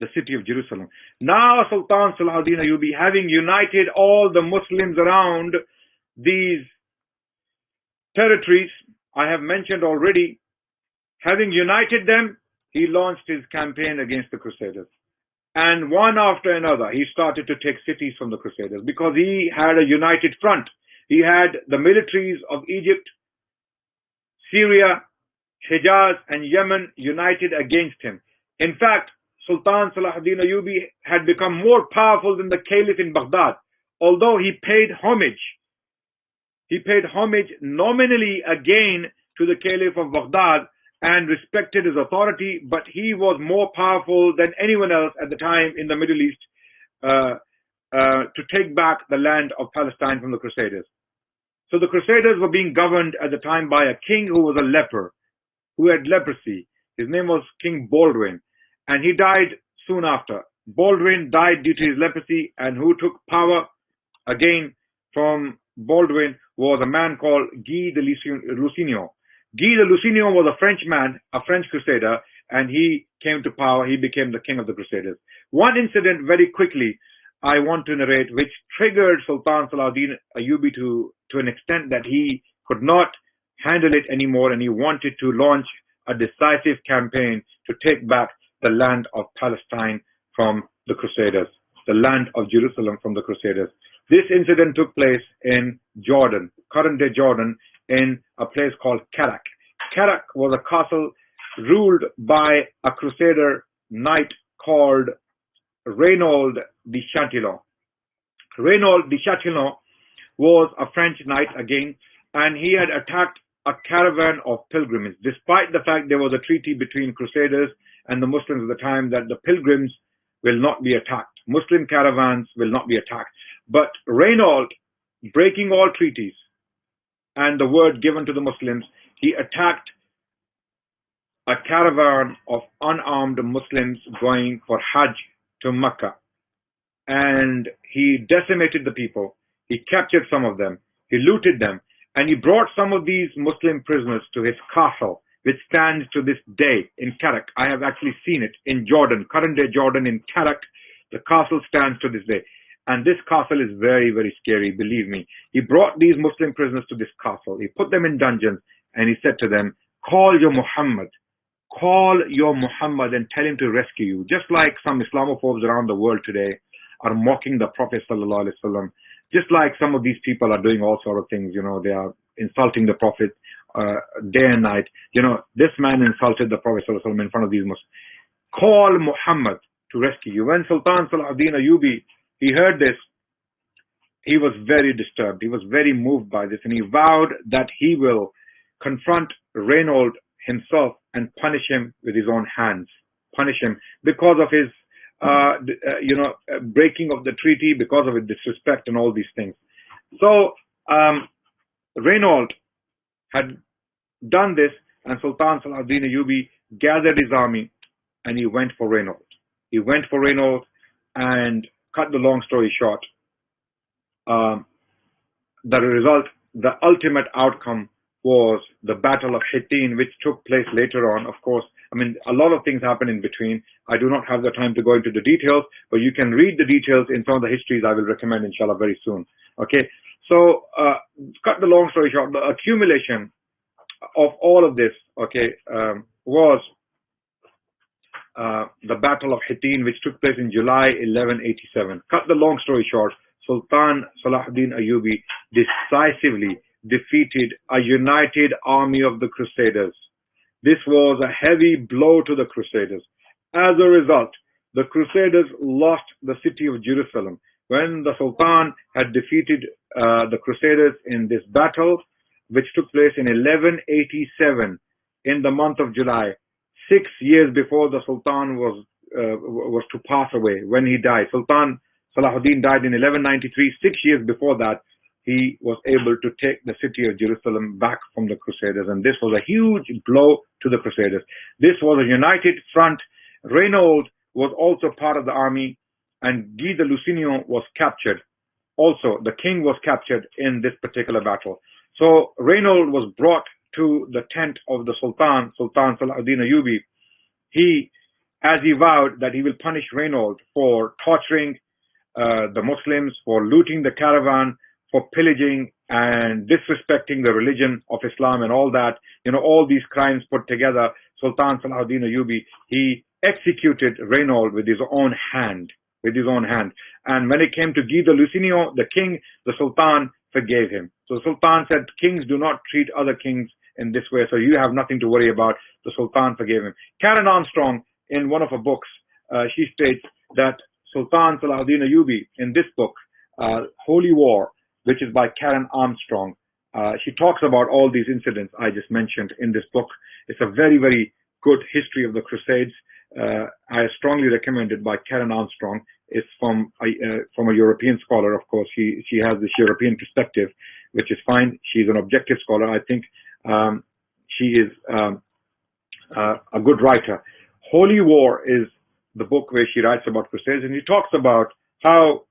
the city of Jerusalem. Now Sultan Salahuddin Ayyubi, having united all the Muslims around these territories I have mentioned already, having united them, he launched his campaign against the Crusaders. And one after another, he started to take cities from the Crusaders, because he had a united front. He had the militaries of Egypt, Syria, Hijaz, and Yemen united against him. In fact, Sultan Salah Uddin Ayyubi had become more powerful than the Caliph in Baghdad, although he paid homage. He paid homage nominally again to the Caliph of Baghdad and respected his authority, but he was more powerful than anyone else at the time in the Middle East to take back the land of Palestine from the Crusaders. So the Crusaders were being governed at the time by a king who was a leper, who had leprosy. His name was King Baldwin, and he died soon after. Baldwin died due to his leprosy, and who took power again from Baldwin was a man called Guy de Lusignan. Guy de Lusignan was a Frenchman, a French crusader, and he came to power. He became the king of the Crusaders. One incident very quickly I want to narrate, which triggered Sultan Salah Uddin Ayyubi to an extent that he could not handle it anymore, and he wanted to launch a decisive campaign to take back the land of Palestine from the Crusaders, the land of Jerusalem from the Crusaders. This incident took place in Jordan, current-day Jordan, in a place called Karak. Karak was a castle ruled by a Crusader knight called Reynaud de Chatillon. Reynaud de Chatillon was a French knight again, and he had attacked a caravan of pilgrims, despite the fact there was a treaty between Crusaders and the Muslims at the time that the pilgrims will not be attacked. Muslim caravans will not be attacked. But Reynaud, breaking all treaties and the word given to the Muslims, he attacked a caravan of unarmed Muslims going for Hajj to Mecca. And he decimated the people. He captured some of them. He looted them. And he brought some of these Muslim prisoners to his castle, which stands to this day in Karak. I have actually seen it in Jordan, current-day Jordan in Karak. The castle stands to this day. And this castle is very, very scary, believe me. He brought these Muslim prisoners to this castle. He put them in dungeons, and he said to them, call your Muhammad. Call your Muhammad and tell him to rescue you. Just like some Islamophobes around the world today are mocking the Prophet sallallahu alaihi wasallam. Just like some of these people are doing all sort of things, you know, they are insulting the Prophet day and night. You know, this man insulted the Prophet sallallahu alaihi wasallam in front of these Muslims. Call Muhammad to rescue you. When Sultan Salah Uddin Ayyubi, he heard this, he was very disturbed. He was very moved by this, and he vowed that he will confront Reynaud himself and punish him with his own hands. Punish him because of his breaking of the treaty, because of his disrespect and all these things. So Reynaud had done this, and Sultan Salah Uddin Ayyubi gathered his army and he went for Reynaud. He went for Reynaud, and cut the long story short, the result, the ultimate outcome was the Battle of Hittin, which took place later on. Of course, I mean, a lot of things happened in between. I do not have the time to go into the details, but you can read the details in some of the histories I will recommend, inshallah, very soon. Okay, so cut the long story short, the accumulation of all of this, okay, was the Battle of Hittin, which took place in July 1187. Cut the long story short, Sultan Salah Uddin Ayyubi decisively defeated a united army of the Crusaders. This was a heavy blow to the Crusaders. As a result, the Crusaders lost the city of Jerusalem. When the Sultan had defeated the Crusaders in this battle, which took place in 1187 in the month of July, 6 years before the Sultan was to pass away, when he died. Sultan Salahuddin died in 1193. 6 years before that, he was able to take the city of Jerusalem back from the Crusaders, and this was a huge blow to the Crusaders. This was a united front. Reynaud was also part of the army, and Guy de Lusignan was captured. Also, the king was captured in this particular battle. So Reynaud was brought to the tent of the Sultan Salah Uddin Ayyubi. As he vowed that he will punish Reynaud for torturing the Muslims, for looting the caravan, for pillaging and disrespecting the religion of Islam and all that, you know, all these crimes put together, Sultan Salah Uddin Ayyubi, he executed Reynaud with his own hand, And when it came to Guy de Lusignan, the king, the Sultan forgave him. So the Sultan said, kings do not treat other kings in this way, so you have nothing to worry about. The Sultan forgave him. Karen Armstrong, in one of her books, she states that Sultan Salah Uddin Ayyubi, in this book, Holy War, which is by Karen Armstrong, she talks about all these incidents I just mentioned in this book. It's a very, very good history of the Crusades. I strongly recommend it, by Karen Armstrong. It's from a European scholar, of course. She has this European perspective, which is fine. She's an objective scholar. I think she is a good writer. Holy War is the book where she writes about Crusades, and she talks about how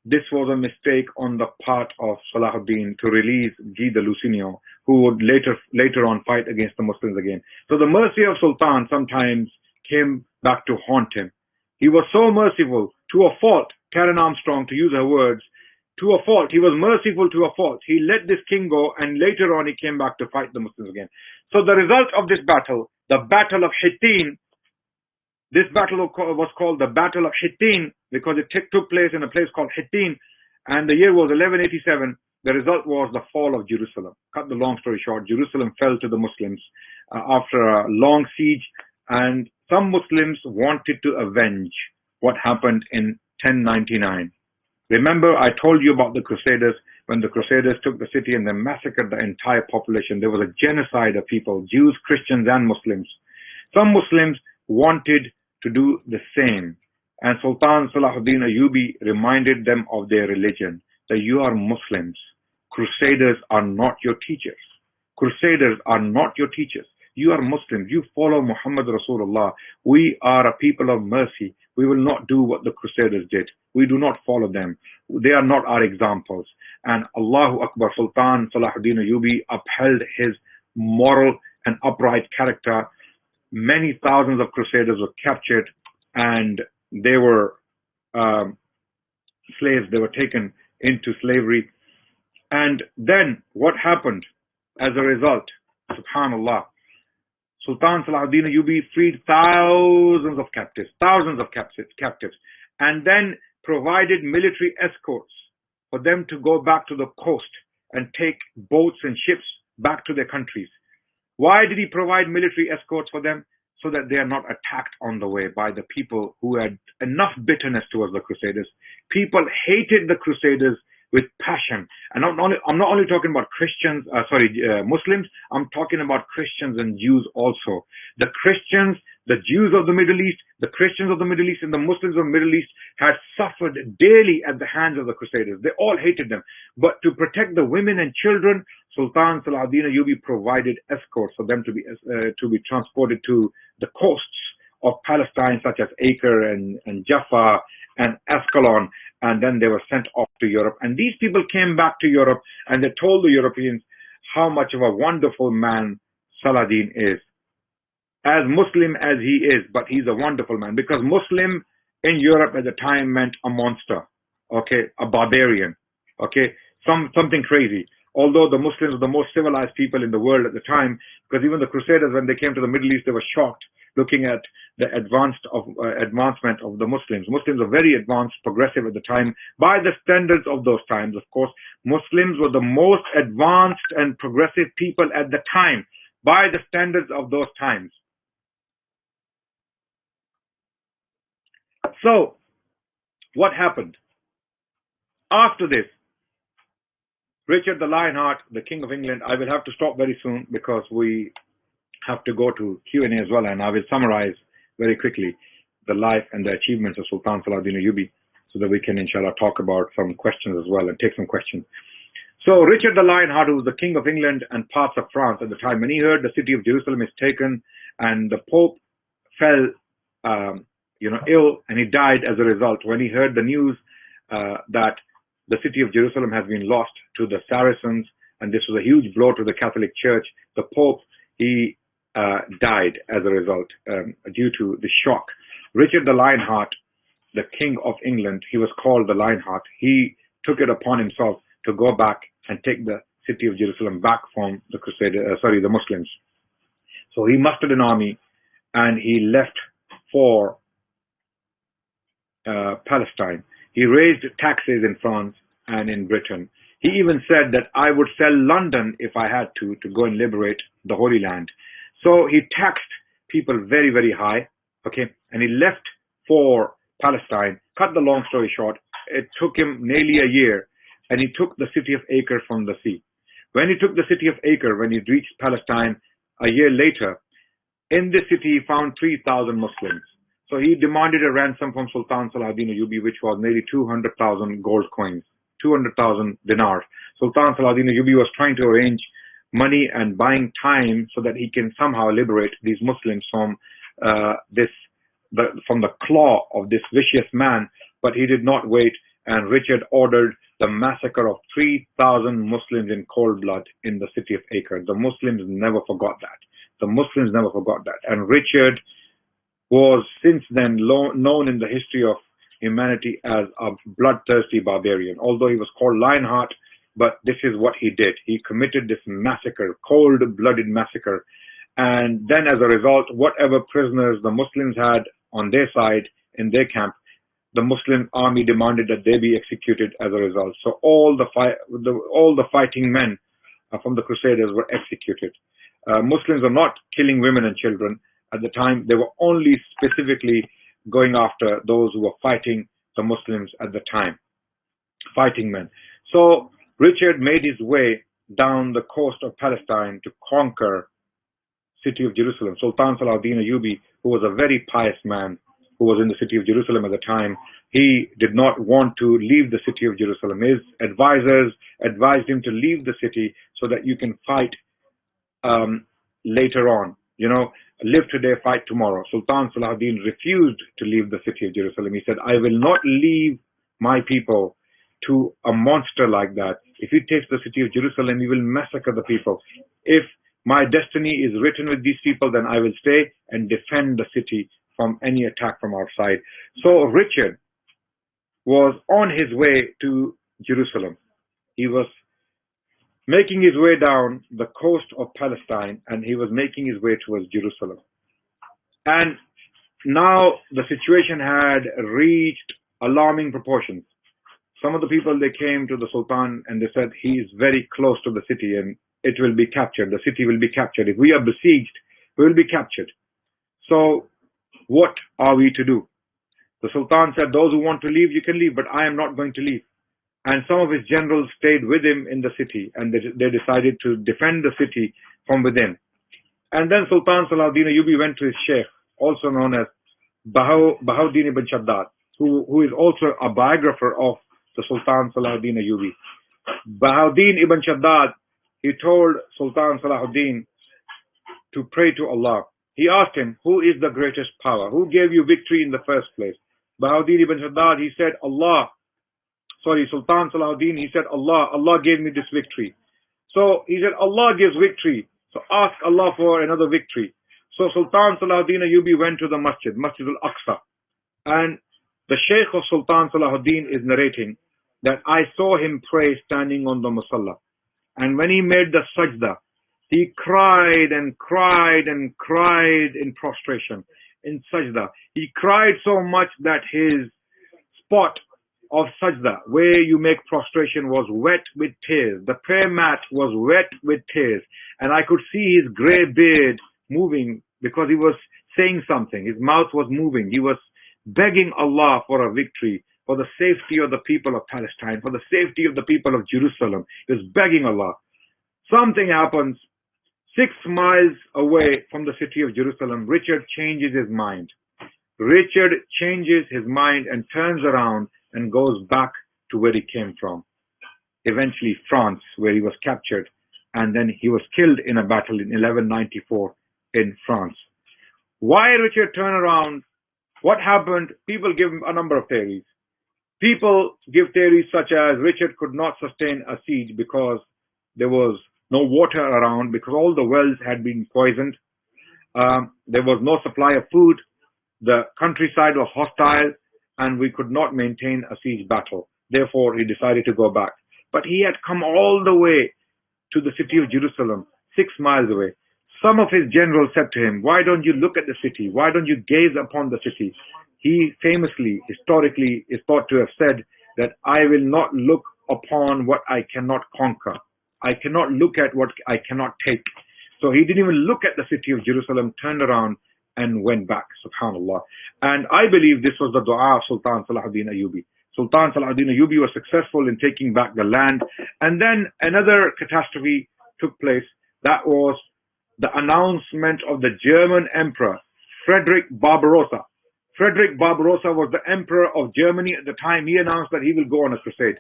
this was a mistake on the part of SalahUddin to release Guy de Lusignan, who would later on fight against the Muslims again. So the mercy of Sultan sometimes came back to haunt him. He was so merciful to a fault, Karen Armstrong, to use her words, to a fault. He was merciful to a fault. He let this king go, and later on he came back to fight the Muslims again. So the result of this battle, the Battle of Hittin, this battle was called the Battle of Hittin because it took place in a place called Hittin, and the year was 1187. The result was the fall of Jerusalem. Cut the long story short, Jerusalem fell to the Muslims after a long siege, and some Muslims wanted to avenge what happened in 1099. Remember, I told you about the Crusaders. When the Crusaders took the city and they massacred the entire population, there was a genocide of people, Jews, Christians, and Muslims. Some Muslims wanted to do the same, and Sultan Salah Uddin Ayyubi reminded them of their religion, that you are Muslims. Crusaders are not your teachers. Crusaders are not your teachers. You are Muslims. You follow Muhammad Rasulullah. We are a people of mercy. We will not do what the Crusaders did. We do not follow them. They are not our examples. And Allahu Akbar, Sultan Salah Uddin Ayyubi upheld his moral and upright character. Many thousands of Crusaders were captured, and they were slaves. They were taken into slavery. And then what happened as a result? Subhanallah. Sultan Salah Uddin Ayyubi freed thousands of captives, and then provided military escorts for them to go back to the coast and take boats and ships back to their countries. Why did he provide military escorts for them? So that they are not attacked on the way by the people who had enough bitterness towards the Crusaders. People hated the Crusaders with passion. And I'm not only talking about Muslims, I'm talking about Christians and Jews also. The Christians, the Jews of the Middle East, the Christians of the Middle East, and the Muslims of the Middle East had suffered daily at the hands of the Crusaders. They all hated them. But to protect the women and children, Sultan Salah Uddin Ayyubi provided escorts for them to be transported to the coasts of Palestine, such as Acre and Jaffa and Ascalon, and then they were sent off to Europe. And these people came back to Europe, and they told the Europeans how much of a wonderful man Saladin is. As Muslim as he is, but he's a wonderful man, because Muslim in Europe at the time meant a monster, okay, a barbarian, okay, something crazy. Although the Muslims were the most civilized people in the world at the time, because even the Crusaders, when they came to the Middle East, they were shocked looking at the advancement of the Muslims. Muslims were very advanced, progressive at the time by the standards of those times. Of course, Muslims were the most advanced and progressive people at the time by the standards of those times. So, what happened? After this, Richard the Lionheart, the King of England, I will have to stop very soon because we have to go to Q&A as well, and I will summarize very quickly the life and the achievements of Sultan Salah Uddin Ayyubi so that we can, inshallah, talk about some questions as well and take some questions. So Richard the Lionheart, who was the King of England and parts of France at the time, when he heard the city of Jerusalem is taken and the Pope fell ill and he died as a result, when he heard the news that the city of Jerusalem has been lost to the Saracens, and this was a huge blow to the Catholic Church, the Pope, he died as a result due to the shock. Richard the Lionheart, the King of England, he was called the Lionheart. He took it upon himself to go back and take the city of Jerusalem back from the Muslims. So he mustered an army and he left for Palestine. He raised taxes in France and in Britain. He even said that I would sell London if I had to go and liberate the Holy Land. So he taxed people very, very high, okay, and he left for Palestine. Cut the long story short, it took him nearly a year, and he took the city of Acre from the sea. When he took the city of Acre, when he reached Palestine a year later, in this city he found 3,000 Muslims. So he demanded a ransom from Sultan Salah Uddin Ayyubi, which was nearly 200,000 gold coins, 200,000 dinars. Sultan Salah Uddin Ayyubi was trying to arrange money and buying time so that he can somehow liberate these Muslims from from the claw of this vicious man, but he did not wait, and Richard ordered the massacre of 3,000 Muslims in cold blood in the city of Acre. The Muslims never forgot that. The Muslims never forgot that. And Richard was since then known in the history of humanity as a bloodthirsty barbarian. Although he was called Lionheart, but this is what he did. He committed this massacre, cold-blooded massacre. And then as a result, whatever prisoners the Muslims had on their side in their camp, the Muslim army demanded that they be executed as a result. So all the fighting men from the Crusaders were executed. Muslims are not killing women and children. At the time, they were only specifically going after those who were fighting the Muslims at the time, fighting men. So Richard made his way down the coast of Palestine to conquer city of Jerusalem. Sultan Salah Uddin Ayyubi, who was a very pious man, who was in the city of Jerusalem at the time, he did not want to leave the city of Jerusalem. His advisors advised him to leave the city so that you can fight later on. You know, live today, fight tomorrow. Sultan Salah Uddin refused to leave the city of Jerusalem. He said, I will not leave my people to a monster like that. If he takes the city of Jerusalem, he will massacre the people. If my destiny is written with these people, then I will stay and defend the city from any attack from outside. So Richard was on his way to Jerusalem. He was making his way down the coast of Palestine, and he was making his way towards Jerusalem. And now the situation had reached alarming proportions. Some of the people, they came to the Sultan and they said, he is very close to the city and it will be captured. The city will be captured. If we are besieged, we will be captured. So what are we to do? The Sultan said, those who want to leave, you can leave, but I am not going to leave. And some of his generals stayed with him in the city, and they decided to defend the city from within. And then Sultan Salah Uddin Ayyubi went to his sheikh, also known as Bahauddin ibn Shaddad, who is also a biographer of the Sultan Salah Uddin Ayyubi. Bahauddin ibn Shaddad, he told Sultan Salah Uddin to pray to Allah. He asked him, who is the greatest power? Who gave you victory in the first place? Bahauddin ibn Shaddad, he said, Sultan Salah Uddin, he said, Allah gave me this victory. So he said, Allah gives victory. So ask Allah for another victory. So Sultan Salah Uddin Ayyubi went to the Masjid al-Aqsa. And the Sheikh of Sultan Salah Uddin is narrating that I saw him pray standing on the Musalla. And when he made the sajda, he cried and cried and cried in prostration, in sajda. He cried so much that his spot of sajda, where you make prostration, was wet with tears. The prayer mat was wet with tears. And I could see his grey beard moving because he was saying something. His mouth was moving. He was begging Allah for a victory, for the safety of the people of Palestine, for the safety of the people of Jerusalem. He was begging Allah. Something happens. 6 miles away from the city of Jerusalem, Richard changes his mind. Richard changes his mind and turns around and goes back to where he came from. Eventually France, where he was captured, and then he was killed in a battle in 1194 in France. Why Richard turned around? What happened? People give a number of theories. People give theories such as Richard could not sustain a siege because there was no water around, because all the wells had been poisoned. There was no supply of food. The countryside was hostile, and we could not maintain a siege battle. Therefore, he decided to go back. But he had come all the way to the city of Jerusalem, 6 miles away. Some of his generals said to him, why don't you look at the city? Why don't you gaze upon the city? He famously, historically, is thought to have said that I will not look upon what I cannot conquer. I cannot look at what I cannot take. So he didn't even look at the city of Jerusalem, turned around and went back, subhanAllah. And I believe this was the dua of Sultan Salah Uddin Ayyubi. Sultan Salah Uddin Ayyubi was successful in taking back the land. And then another catastrophe took place. That was the announcement of the German Emperor, Frederick Barbarossa. Frederick Barbarossa was the Emperor of Germany at the time. He announced that he will go on a crusade.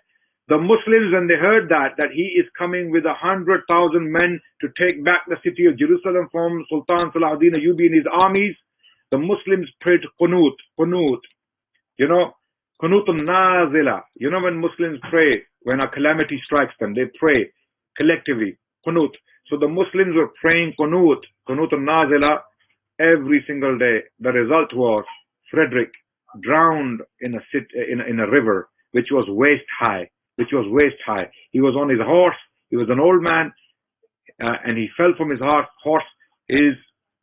The Muslims, when they heard that he is coming with 100,000 men to take back the city of Jerusalem from Sultan Salah Uddin Ayyubi and his armies, the Muslims prayed qunut. You know, qunut al-nazila. You know when Muslims pray, when a calamity strikes them, they pray collectively, qunut. So the Muslims were praying qunut al-nazila every single day. The result was Frederick drowned in a river which was waist high. He was on his horse. He was an old man, and he fell from his horse. His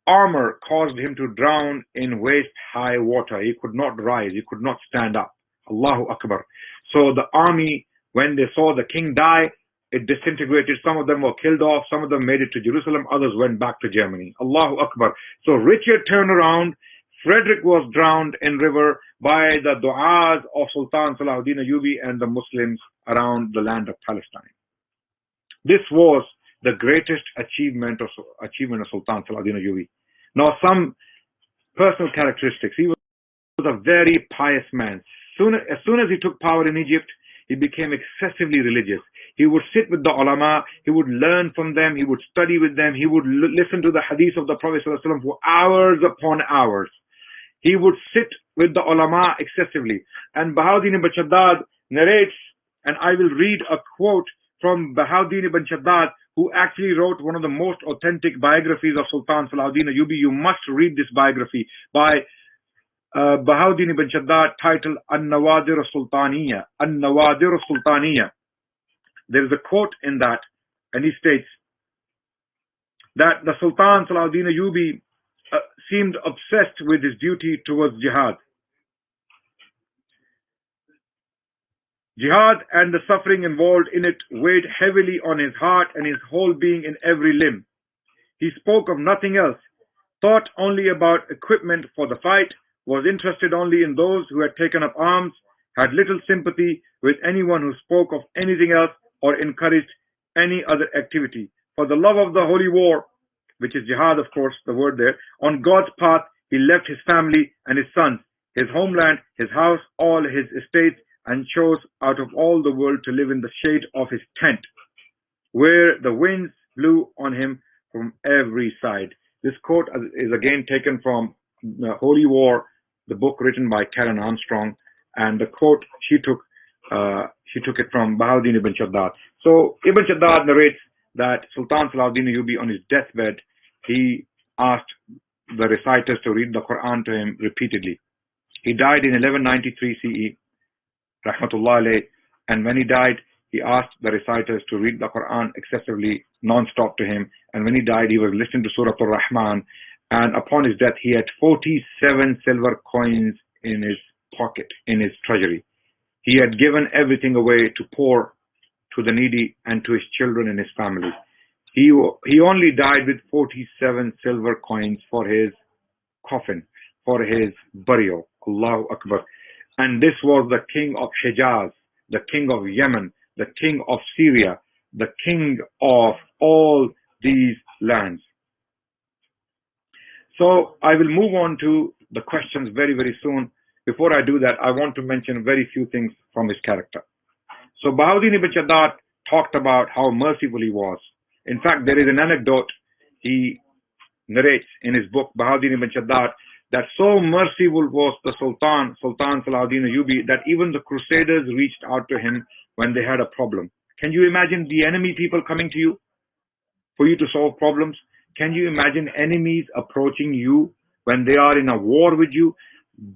armor caused him to drown in waist-high water. He could not rise. He could not stand up. Allahu Akbar. So the army, when they saw the king die, it disintegrated. Some of them were killed off. Some of them made it to Jerusalem. Others went back to Germany. Allahu Akbar. So Richard turned around. Frederick was drowned in river by the du'as of Sultan Salah Uddin Ayyubi and the Muslims around the land of Palestine. This was the greatest achievement of Sultan Salah Uddin Ayyubi. Now, some personal characteristics. He was a very pious man. As soon as he took power in Egypt, he became excessively religious. He would sit with the ulama, he would learn from them, he would study with them, he would listen to the hadith of the Prophet ﷺ for hours upon hours. He would sit with the ulama excessively. And Bahauddin ibn Shaddad narrates, and I will read a quote from Bahauddin ibn Shaddad, who actually wrote one of the most authentic biographies of Sultan Salah Uddin Ayyubi. You must read this biography by Bahauddin ibn Shaddad, titled An-Nawadir al-Sultaniyya. An-Nawadir al-Sultaniyya. There is a quote in that, and he states that the Sultan Salah Uddin Ayyubi seemed obsessed with his duty towards jihad. Jihad and the suffering involved in it weighed heavily on his heart and his whole being in every limb. He spoke of nothing else, thought only about equipment for the fight, was interested only in those who had taken up arms, had little sympathy with anyone who spoke of anything else or encouraged any other activity. For the love of the holy war, which is jihad, of course, the word there, on God's path, he left his family and his sons, his homeland, his house, all his estates, and chose out of all the world to live in the shade of his tent, where the winds blew on him from every side. This quote is again taken from the Holy War, the book written by Karen Armstrong, and the quote she took it from Bahauddin ibn Shaddad. So Ibn Shaddad narrates that Sultan Salah Uddin Ayyubi on his deathbed, he asked the reciters to read the Quran to him repeatedly. He died in 1193 CE, rahmatullah alayh, and when he died, he asked the reciters to read the Quran excessively, non-stop to him, and when he died, he was listening to Surah Al-Rahman, and upon his death, he had 47 silver coins in his pocket, in his treasury. He had given everything away to poor, to the needy, and to his children and his family. He only died with 47 silver coins for his coffin, for his burial. Allahu Akbar. And this was the king of Hijaz, the king of Yemen, the king of Syria, the king of all these lands. So I will move on to the questions very, very soon. Before I do that, I want to mention very few things from his character. So Bahauddin ibn Shaddad talked about how merciful he was. In fact, there is an anecdote he narrates in his book, Bahauddin ibn Shaddad, that so merciful was the Sultan Salah Uddin Ayyubi, that even the Crusaders reached out to him when they had a problem. Can you imagine the enemy people coming to you for you to solve problems? Can you imagine enemies approaching you when they are in a war with you?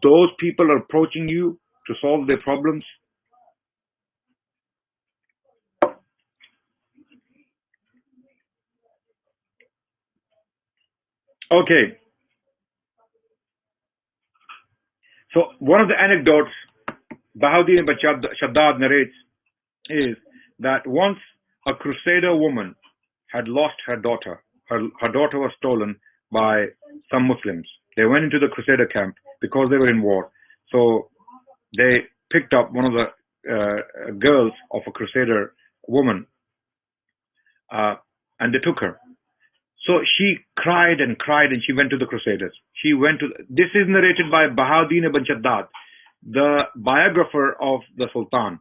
Those people are approaching you to solve their problems. Okay. So one of the anecdotes Bahauddin ibn Shaddad narrates is that once a Crusader woman had lost her daughter. Her daughter was stolen by some Muslims. They went into the Crusader camp because they were in war. So they picked up one of the girls of a Crusader woman, and they took her. So she cried and cried, and she went to the Crusaders. This is narrated by Bahauddin ibn Shaddad, the biographer of the Sultan.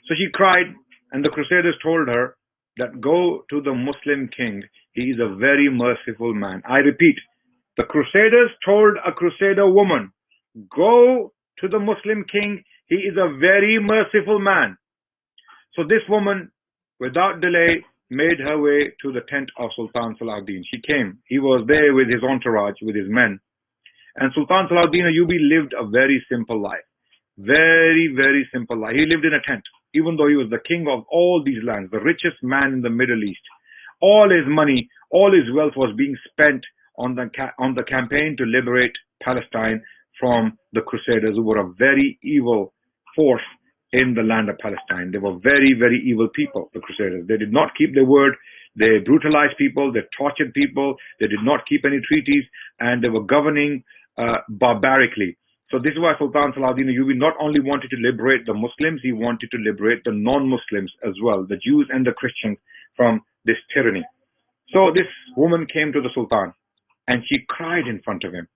So she cried, and the Crusaders told her that go to the Muslim king. He is a very merciful man. I repeat, the Crusaders told a Crusader woman, go to the Muslim king. He is a very merciful man. So this woman, without delay, made her way to the tent of Sultan Salah Uddin. She came. He was there with his entourage, with his men. And Sultan Salah Uddin Ayyubi lived a very simple life. Very, very simple life. He lived in a tent, even though he was the king of all these lands, the richest man in the Middle East. All his money, all his wealth was being spent on the campaign to liberate Palestine from the Crusaders, who were a very evil force in the land of Palestine. They were very, very evil people, the Crusaders. They did not keep their word. They brutalized people. They tortured people. They did not keep any treaties, and they were governing barbarically. So this is why Sultan Salah Uddin Ayyubi not only wanted to liberate the Muslims, he wanted to liberate the non-Muslims as well, the Jews and the Christians, from this tyranny. So this woman came to the Sultan, and she cried in front of him.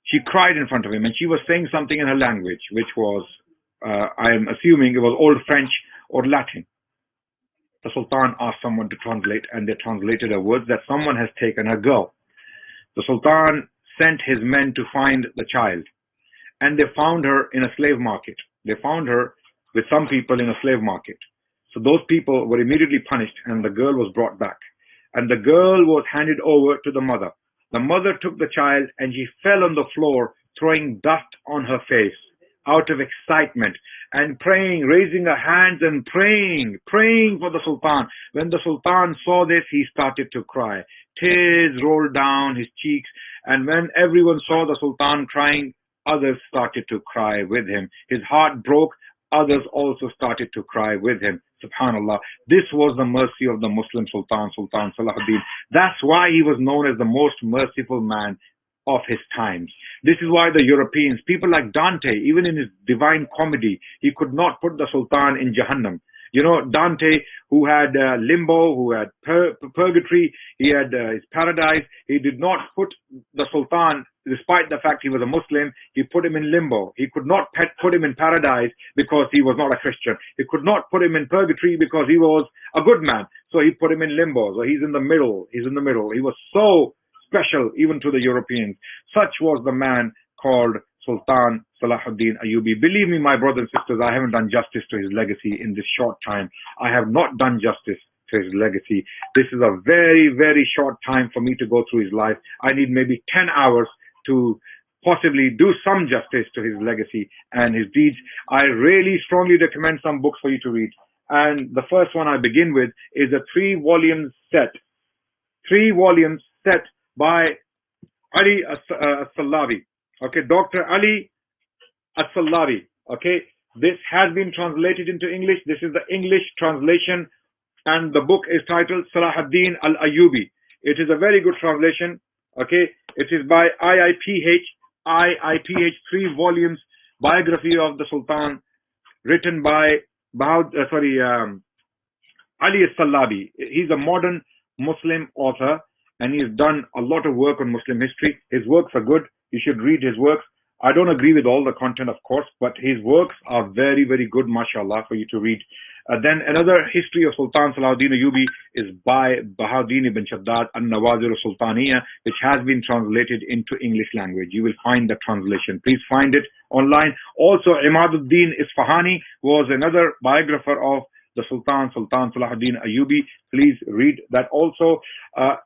She cried in front of him, and she was saying something in her language, which was, I am assuming it was Old French or Latin. The Sultan asked someone to translate, and they translated her words that someone has taken her girl. The Sultan sent his men to find the child, and they found her in a slave market. They found her with some people in a slave market. So those people were immediately punished, and the girl was brought back. And the girl was handed over to the mother. The mother took the child, and she fell on the floor, throwing dust on her face out of excitement, and praying, raising her hands and praying for the Sultan. When the Sultan saw this, he started to cry. Tears rolled down his cheeks, and when everyone saw the Sultan crying, others started to cry with him. His heart broke. Others also started to cry with him. Subhanallah. This was the mercy of the Muslim Sultan, Sultan Salahuddin. That's why he was known as the most merciful man of his times. This is why the Europeans, people like Dante, even in his Divine Comedy, he could not put the Sultan in Jahannam. You know, Dante, who had limbo, who had purgatory, he had his paradise. He did not put the Sultan, despite the fact he was a Muslim, he put him in limbo. He could not put him in paradise because he was not a Christian. He could not put him in purgatory because he was a good man. So he put him in limbo. So he's in the middle. He's in the middle. He was so special even to the Europeans. Such was the man called Sultan Salahuddin Ayyubi. Believe me, my brothers and sisters, I haven't done justice to his legacy in this short time. I have not done justice to his legacy. This is a very, very short time for me to go through his life. I need maybe 10 hours to possibly do some justice to his legacy and his deeds. I really strongly recommend some books for you to read. And the first one I begin with is a 3-volume set. 3 volumes set by Ali As-Salabi. Okay, Dr. Ali As-Salabi. Okay, this has been translated into English. This is the English translation, and the book is titled Salah Uddin Ayyubi. It is a very good translation. Okay, it is by IIPH, 3 volumes, biography of the Sultan, written by Ali As-Salabi. He's a modern Muslim author, and he's done a lot of work on Muslim history. His works are good. You should read his works. I don't agree with all the content, of course, but his works are very, very good, mashallah, for you to read. Then another history of Sultan Salahuddin Ayyubi is by Bahauddin ibn Shaddad An-Nawazir Sultaniya, which has been translated into English language. You will find the translation. Please find it online. Also, Imaduddin Isfahani was another biographer of the Sultan Salahuddin Ayyubi. Please read that also.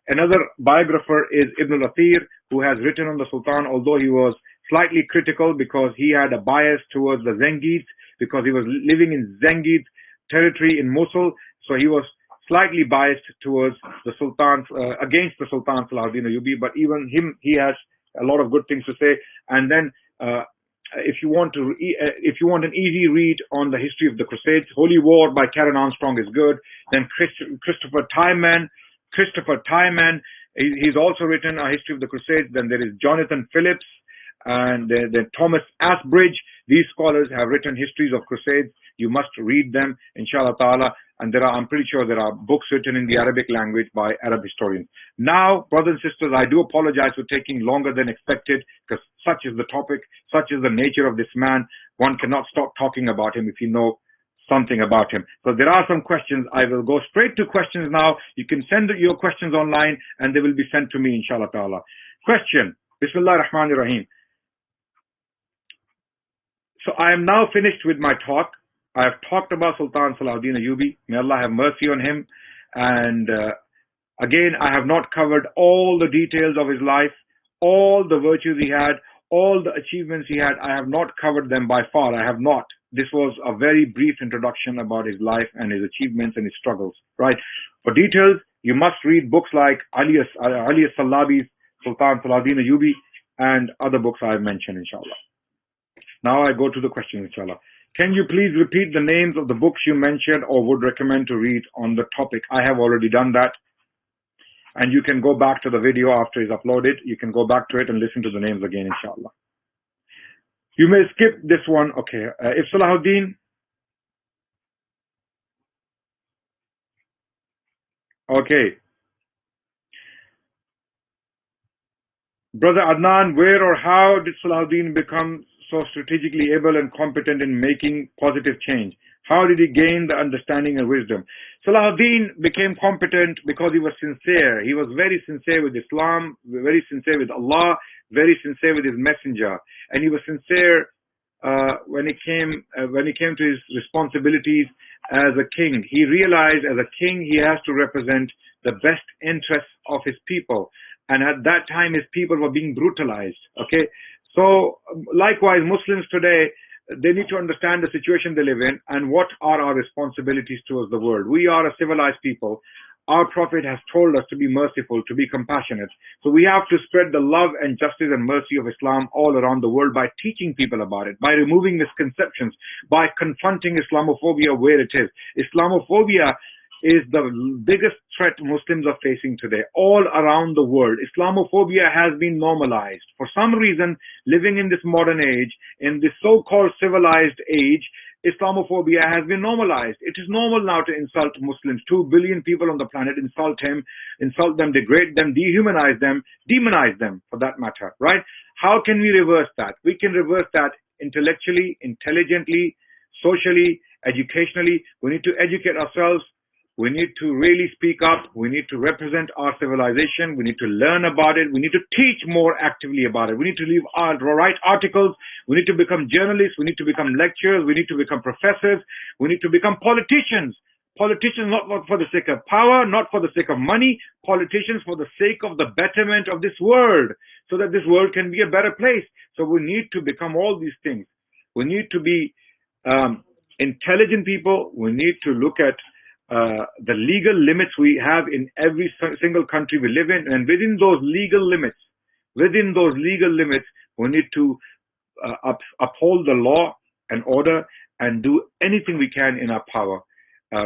Another biographer is Ibn al-Athir, who has written on the Sultan, although he was slightly critical because he had a bias towards the Zengids, because he was living in Zengid territory in Mosul. So he was slightly biased towards the Sultan, against the Sultan Salahuddin Ayyubi, but even him, he has a lot of good things to say. And then if you want an easy read on the history of the Crusades, Holy War by Karen Armstrong is good. Then Christopher Tyman, he's also written a history of the Crusades. Then there is Jonathan Phillips and then Thomas Asbridge. These scholars have written histories of Crusades. You must read them, inshallah ta'ala. And I'm pretty sure there are books written in the Arabic language by Arab historians. Now, brothers and sisters, I do apologize for taking longer than expected, because such is the topic, such is the nature of this man. One cannot stop talking about him if you know something about him. So there are some questions. I will go straight to questions now. You can send your questions online and they will be sent to me, inshallah ta'ala. Question. Bismillah ar-Rahman ar-Rahim. So I am now finished with my talk. I have talked about Sultan Salah Uddin Ayyubi. May Allah have mercy on him. And again, I have not covered all the details of his life, all the virtues he had, all the achievements he had. I have not covered them by far. I have not. This was a very brief introduction about his life and his achievements and his struggles, right? For details, you must read books like Ali Salabi's Sultan Salah Uddin Ayyubi and other books I have mentioned, inshallah. Now I go to the question, inshallah. Can you please repeat the names of the books you mentioned or would recommend to read on the topic? I have already done that. And you can go back to the video after it's uploaded. You can go back to it and listen to the names again, inshallah. You may skip this one. Okay. If SalahUddin. Okay. Brother Adnan, where or how did SalahUddin become so strategically able and competent in making positive change? How did he gain the understanding and wisdom? SalahUddin became competent because he was sincere. He was very sincere with Islam, very sincere with Allah, very sincere with his messenger. And he was sincere when it came to his responsibilities as a king. He realized as a king he has to represent the best interests of his people. And at that time his people were being brutalized. Okay. So likewise, Muslims today, they need to understand the situation they live in and what are our responsibilities towards the world. We are a civilized people. Our Prophet has told us to be merciful, to be compassionate. So we have to spread the love and justice and mercy of Islam all around the world by teaching people about it, by removing misconceptions, by confronting Islamophobia where it is. Islamophobia is the biggest threat Muslims are facing today all around the world. Islamophobia has been normalized. For some reason, living in this modern age, in this so-called civilized age, Islamophobia has been normalized. It is normal now to insult Muslims. 2 billion people on the planet insult them, degrade them, dehumanize them, demonize them for that matter, right? How can we reverse that? We can reverse that intellectually, intelligently, socially, educationally. We need to educate ourselves. We need to really speak up. We need to represent our civilization. We need to learn about it. We need to teach more actively about it. We need to write articles. We need to become journalists. We need to become lecturers. We need to become professors. We need to become politicians. Politicians not for the sake of power, not for the sake of money. Politicians for the sake of the betterment of this world, so that this world can be a better place. So we need to become all these things. We need to be intelligent people. We need to look at the legal limits we have in every single country we live in, and within those legal limits, we need to uphold the law and order and do anything we can in our power.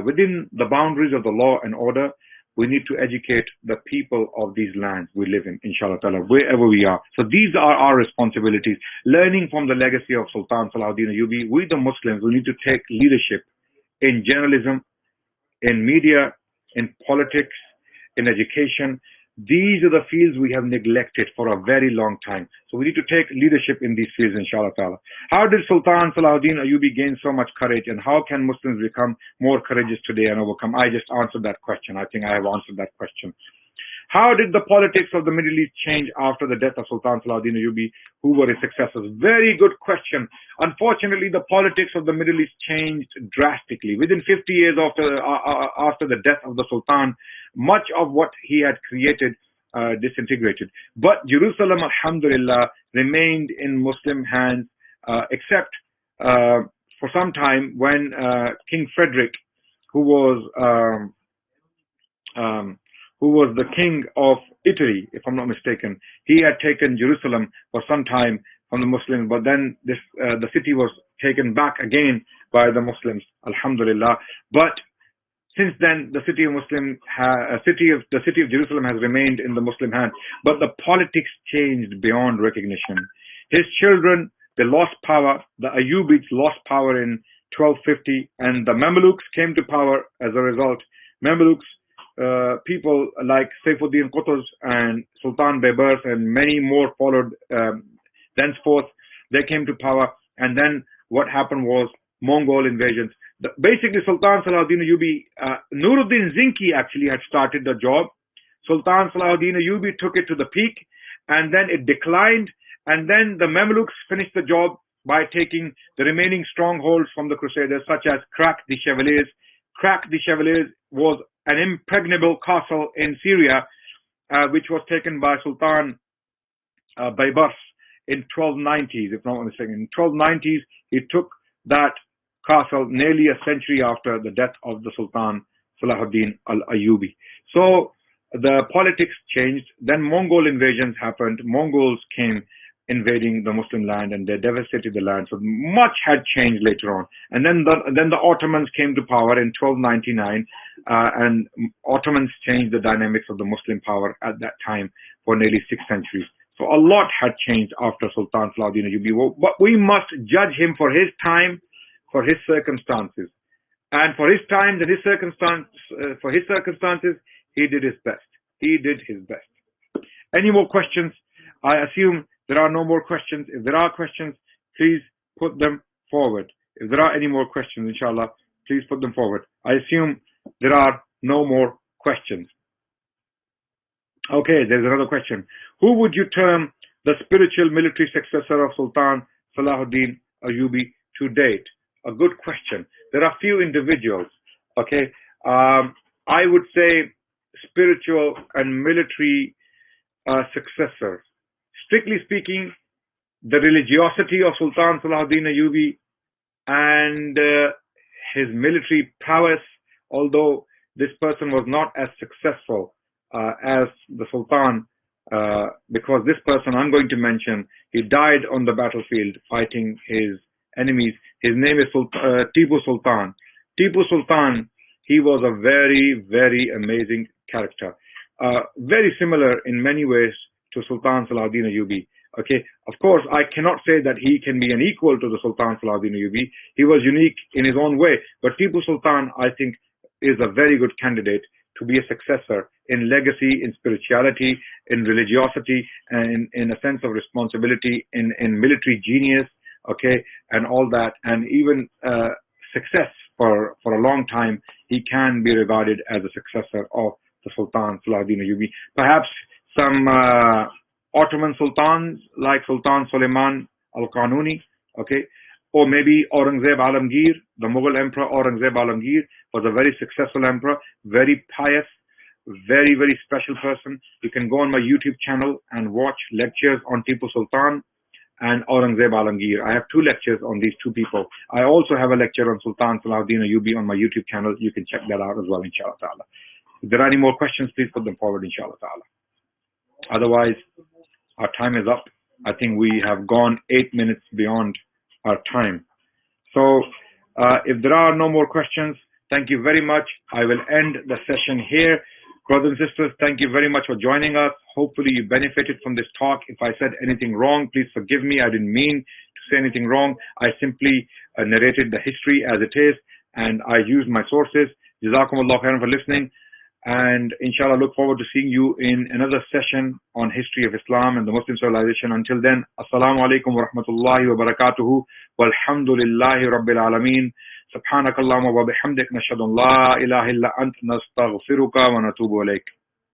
Within the boundaries of the law and order, we need to educate the people of these lands we live in, inshallah ta'ala, wherever we are. So these are our responsibilities. Learning from the legacy of Sultan Salah Uddin Ayyubi, we the Muslims, we need to take leadership in journalism, in media, in politics, in education. These are the fields we have neglected for a very long time. So we need to take leadership in these fields, inshallah ta'ala. How did Sultan Salah Uddin Ayyubi gain so much courage, and how can Muslims become more courageous today and overcome? I just answered that question. I think I have answered that question. How did the politics of the Middle East change after the death of Sultan Salah Uddin Ayyubi? Who were his successors? Very good question. Unfortunately, the politics of the Middle East changed drastically. Within 50 years after the death of the Sultan, much of what he had created disintegrated. But Jerusalem, alhamdulillah, remained in Muslim hands, except for some time when King Frederick, who was the king of Italy, if I'm not mistaken, he had taken Jerusalem for some time from the Muslims, but then the city was taken back again by the Muslims, alhamdulillah. But since then, the city of Jerusalem has remained in the Muslim hand. But the politics changed beyond recognition. His children, they lost power. The Ayyubids lost power in 1250, and the Mamluks came to power as a result. Mamluks, people like Saifuddin Qutuz and Sultan Baybars and many more followed thenceforth. They came to power, and then what happened was Mongol invasions. Basically, Sultan Salah Uddin Ayyubi, Nuruddin Zinki actually had started the job. Sultan Salah Uddin Ayyubi took it to the peak, and then it declined, and then the Mamluks finished the job by taking the remaining strongholds from the Crusaders, such as Krak the Chevaliers. Krak the Chevaliers was an impregnable castle in Syria, which was taken by Sultan Baybars in 1290s, if not mistaken. In 1290s, he took that castle nearly a century after the death of the Sultan Salah Uddin Ayyubi. So the politics changed. Then Mongol invasions happened. Mongols came invading the Muslim land, and they devastated the land. So much had changed later on. And then the Ottomans came to power in 1299, and Ottomans changed the dynamics of the Muslim power at that time for nearly 6 centuries. So a lot had changed after Sultan Salah Uddin Ayyubi. But we must judge him for his time, for his circumstances. And for his time and his circumstances, he did his best. He did his best. Any more questions? I assume there are no more questions. If there are questions, please put them forward. If there are any more questions, inshallah, please put them forward. I assume there are no more questions. Okay, there's another question. Who would you term the spiritual military successor of Sultan Salah Uddin Ayyubi to date? A good question. There are few individuals. Okay, I would say spiritual and military successors. Strictly speaking, the religiosity of Sultan Salah Uddin Ayyubi and his military prowess, although this person was not as successful as the Sultan, because this person I'm going to mention, he died on the battlefield fighting his enemies. His name is Tipu Sultan. Tipu Sultan, he was a very, very amazing character. Very similar in many ways to Sultan Salah Uddin Ayyubi. Okay, of course, I cannot say that he can be an equal to the Sultan Salah Uddin Ayyubi. He was unique in his own way. But Tipu Sultan, I think, is a very good candidate to be a successor in legacy, in spirituality, in religiosity, and in a sense of responsibility, in military genius, okay, and all that, and even success for a long time. He can be regarded as a successor of the Sultan Salah Uddin Ayyubi. Perhaps some Ottoman sultans like Sultan Suleiman al-Qanuni, okay, or maybe Aurangzeb Alamgir, the Mughal emperor Aurangzeb Alamgir was a very successful emperor, very pious, very, very special person. You can go on my YouTube channel and watch lectures on Tipu Sultan and Aurangzeb Alamgir. I have 2 lectures on these 2 people. I also have a lecture on Sultan Salah Uddin Ayyubi on my YouTube channel. You can check that out as well, inshallah ta'ala. If there are any more questions, please put them forward, inshallah ta'ala. Otherwise, our time is up. I think we have gone 8 minutes beyond our time. So if there are no more questions, thank you very much. I will end the session here. Brothers and sisters, thank you very much for joining us. Hopefully you benefited from this talk. If I said anything wrong, please forgive me. I didn't mean to say anything wrong. I simply narrated the history as it is, and I used my sources. Jazakumullah khairan for listening. And inshallah, look forward to seeing you in another session on history of Islam and the Muslim civilization. Until then, assalamu alaikum wa rahmatullahi wa barakatuhu. Walhamdulillahi rabbil alameen. Subhanakallahumma wa bihamdik nashhadu an la ilaha illa ant nastaghfiruka wa natubu ilayk.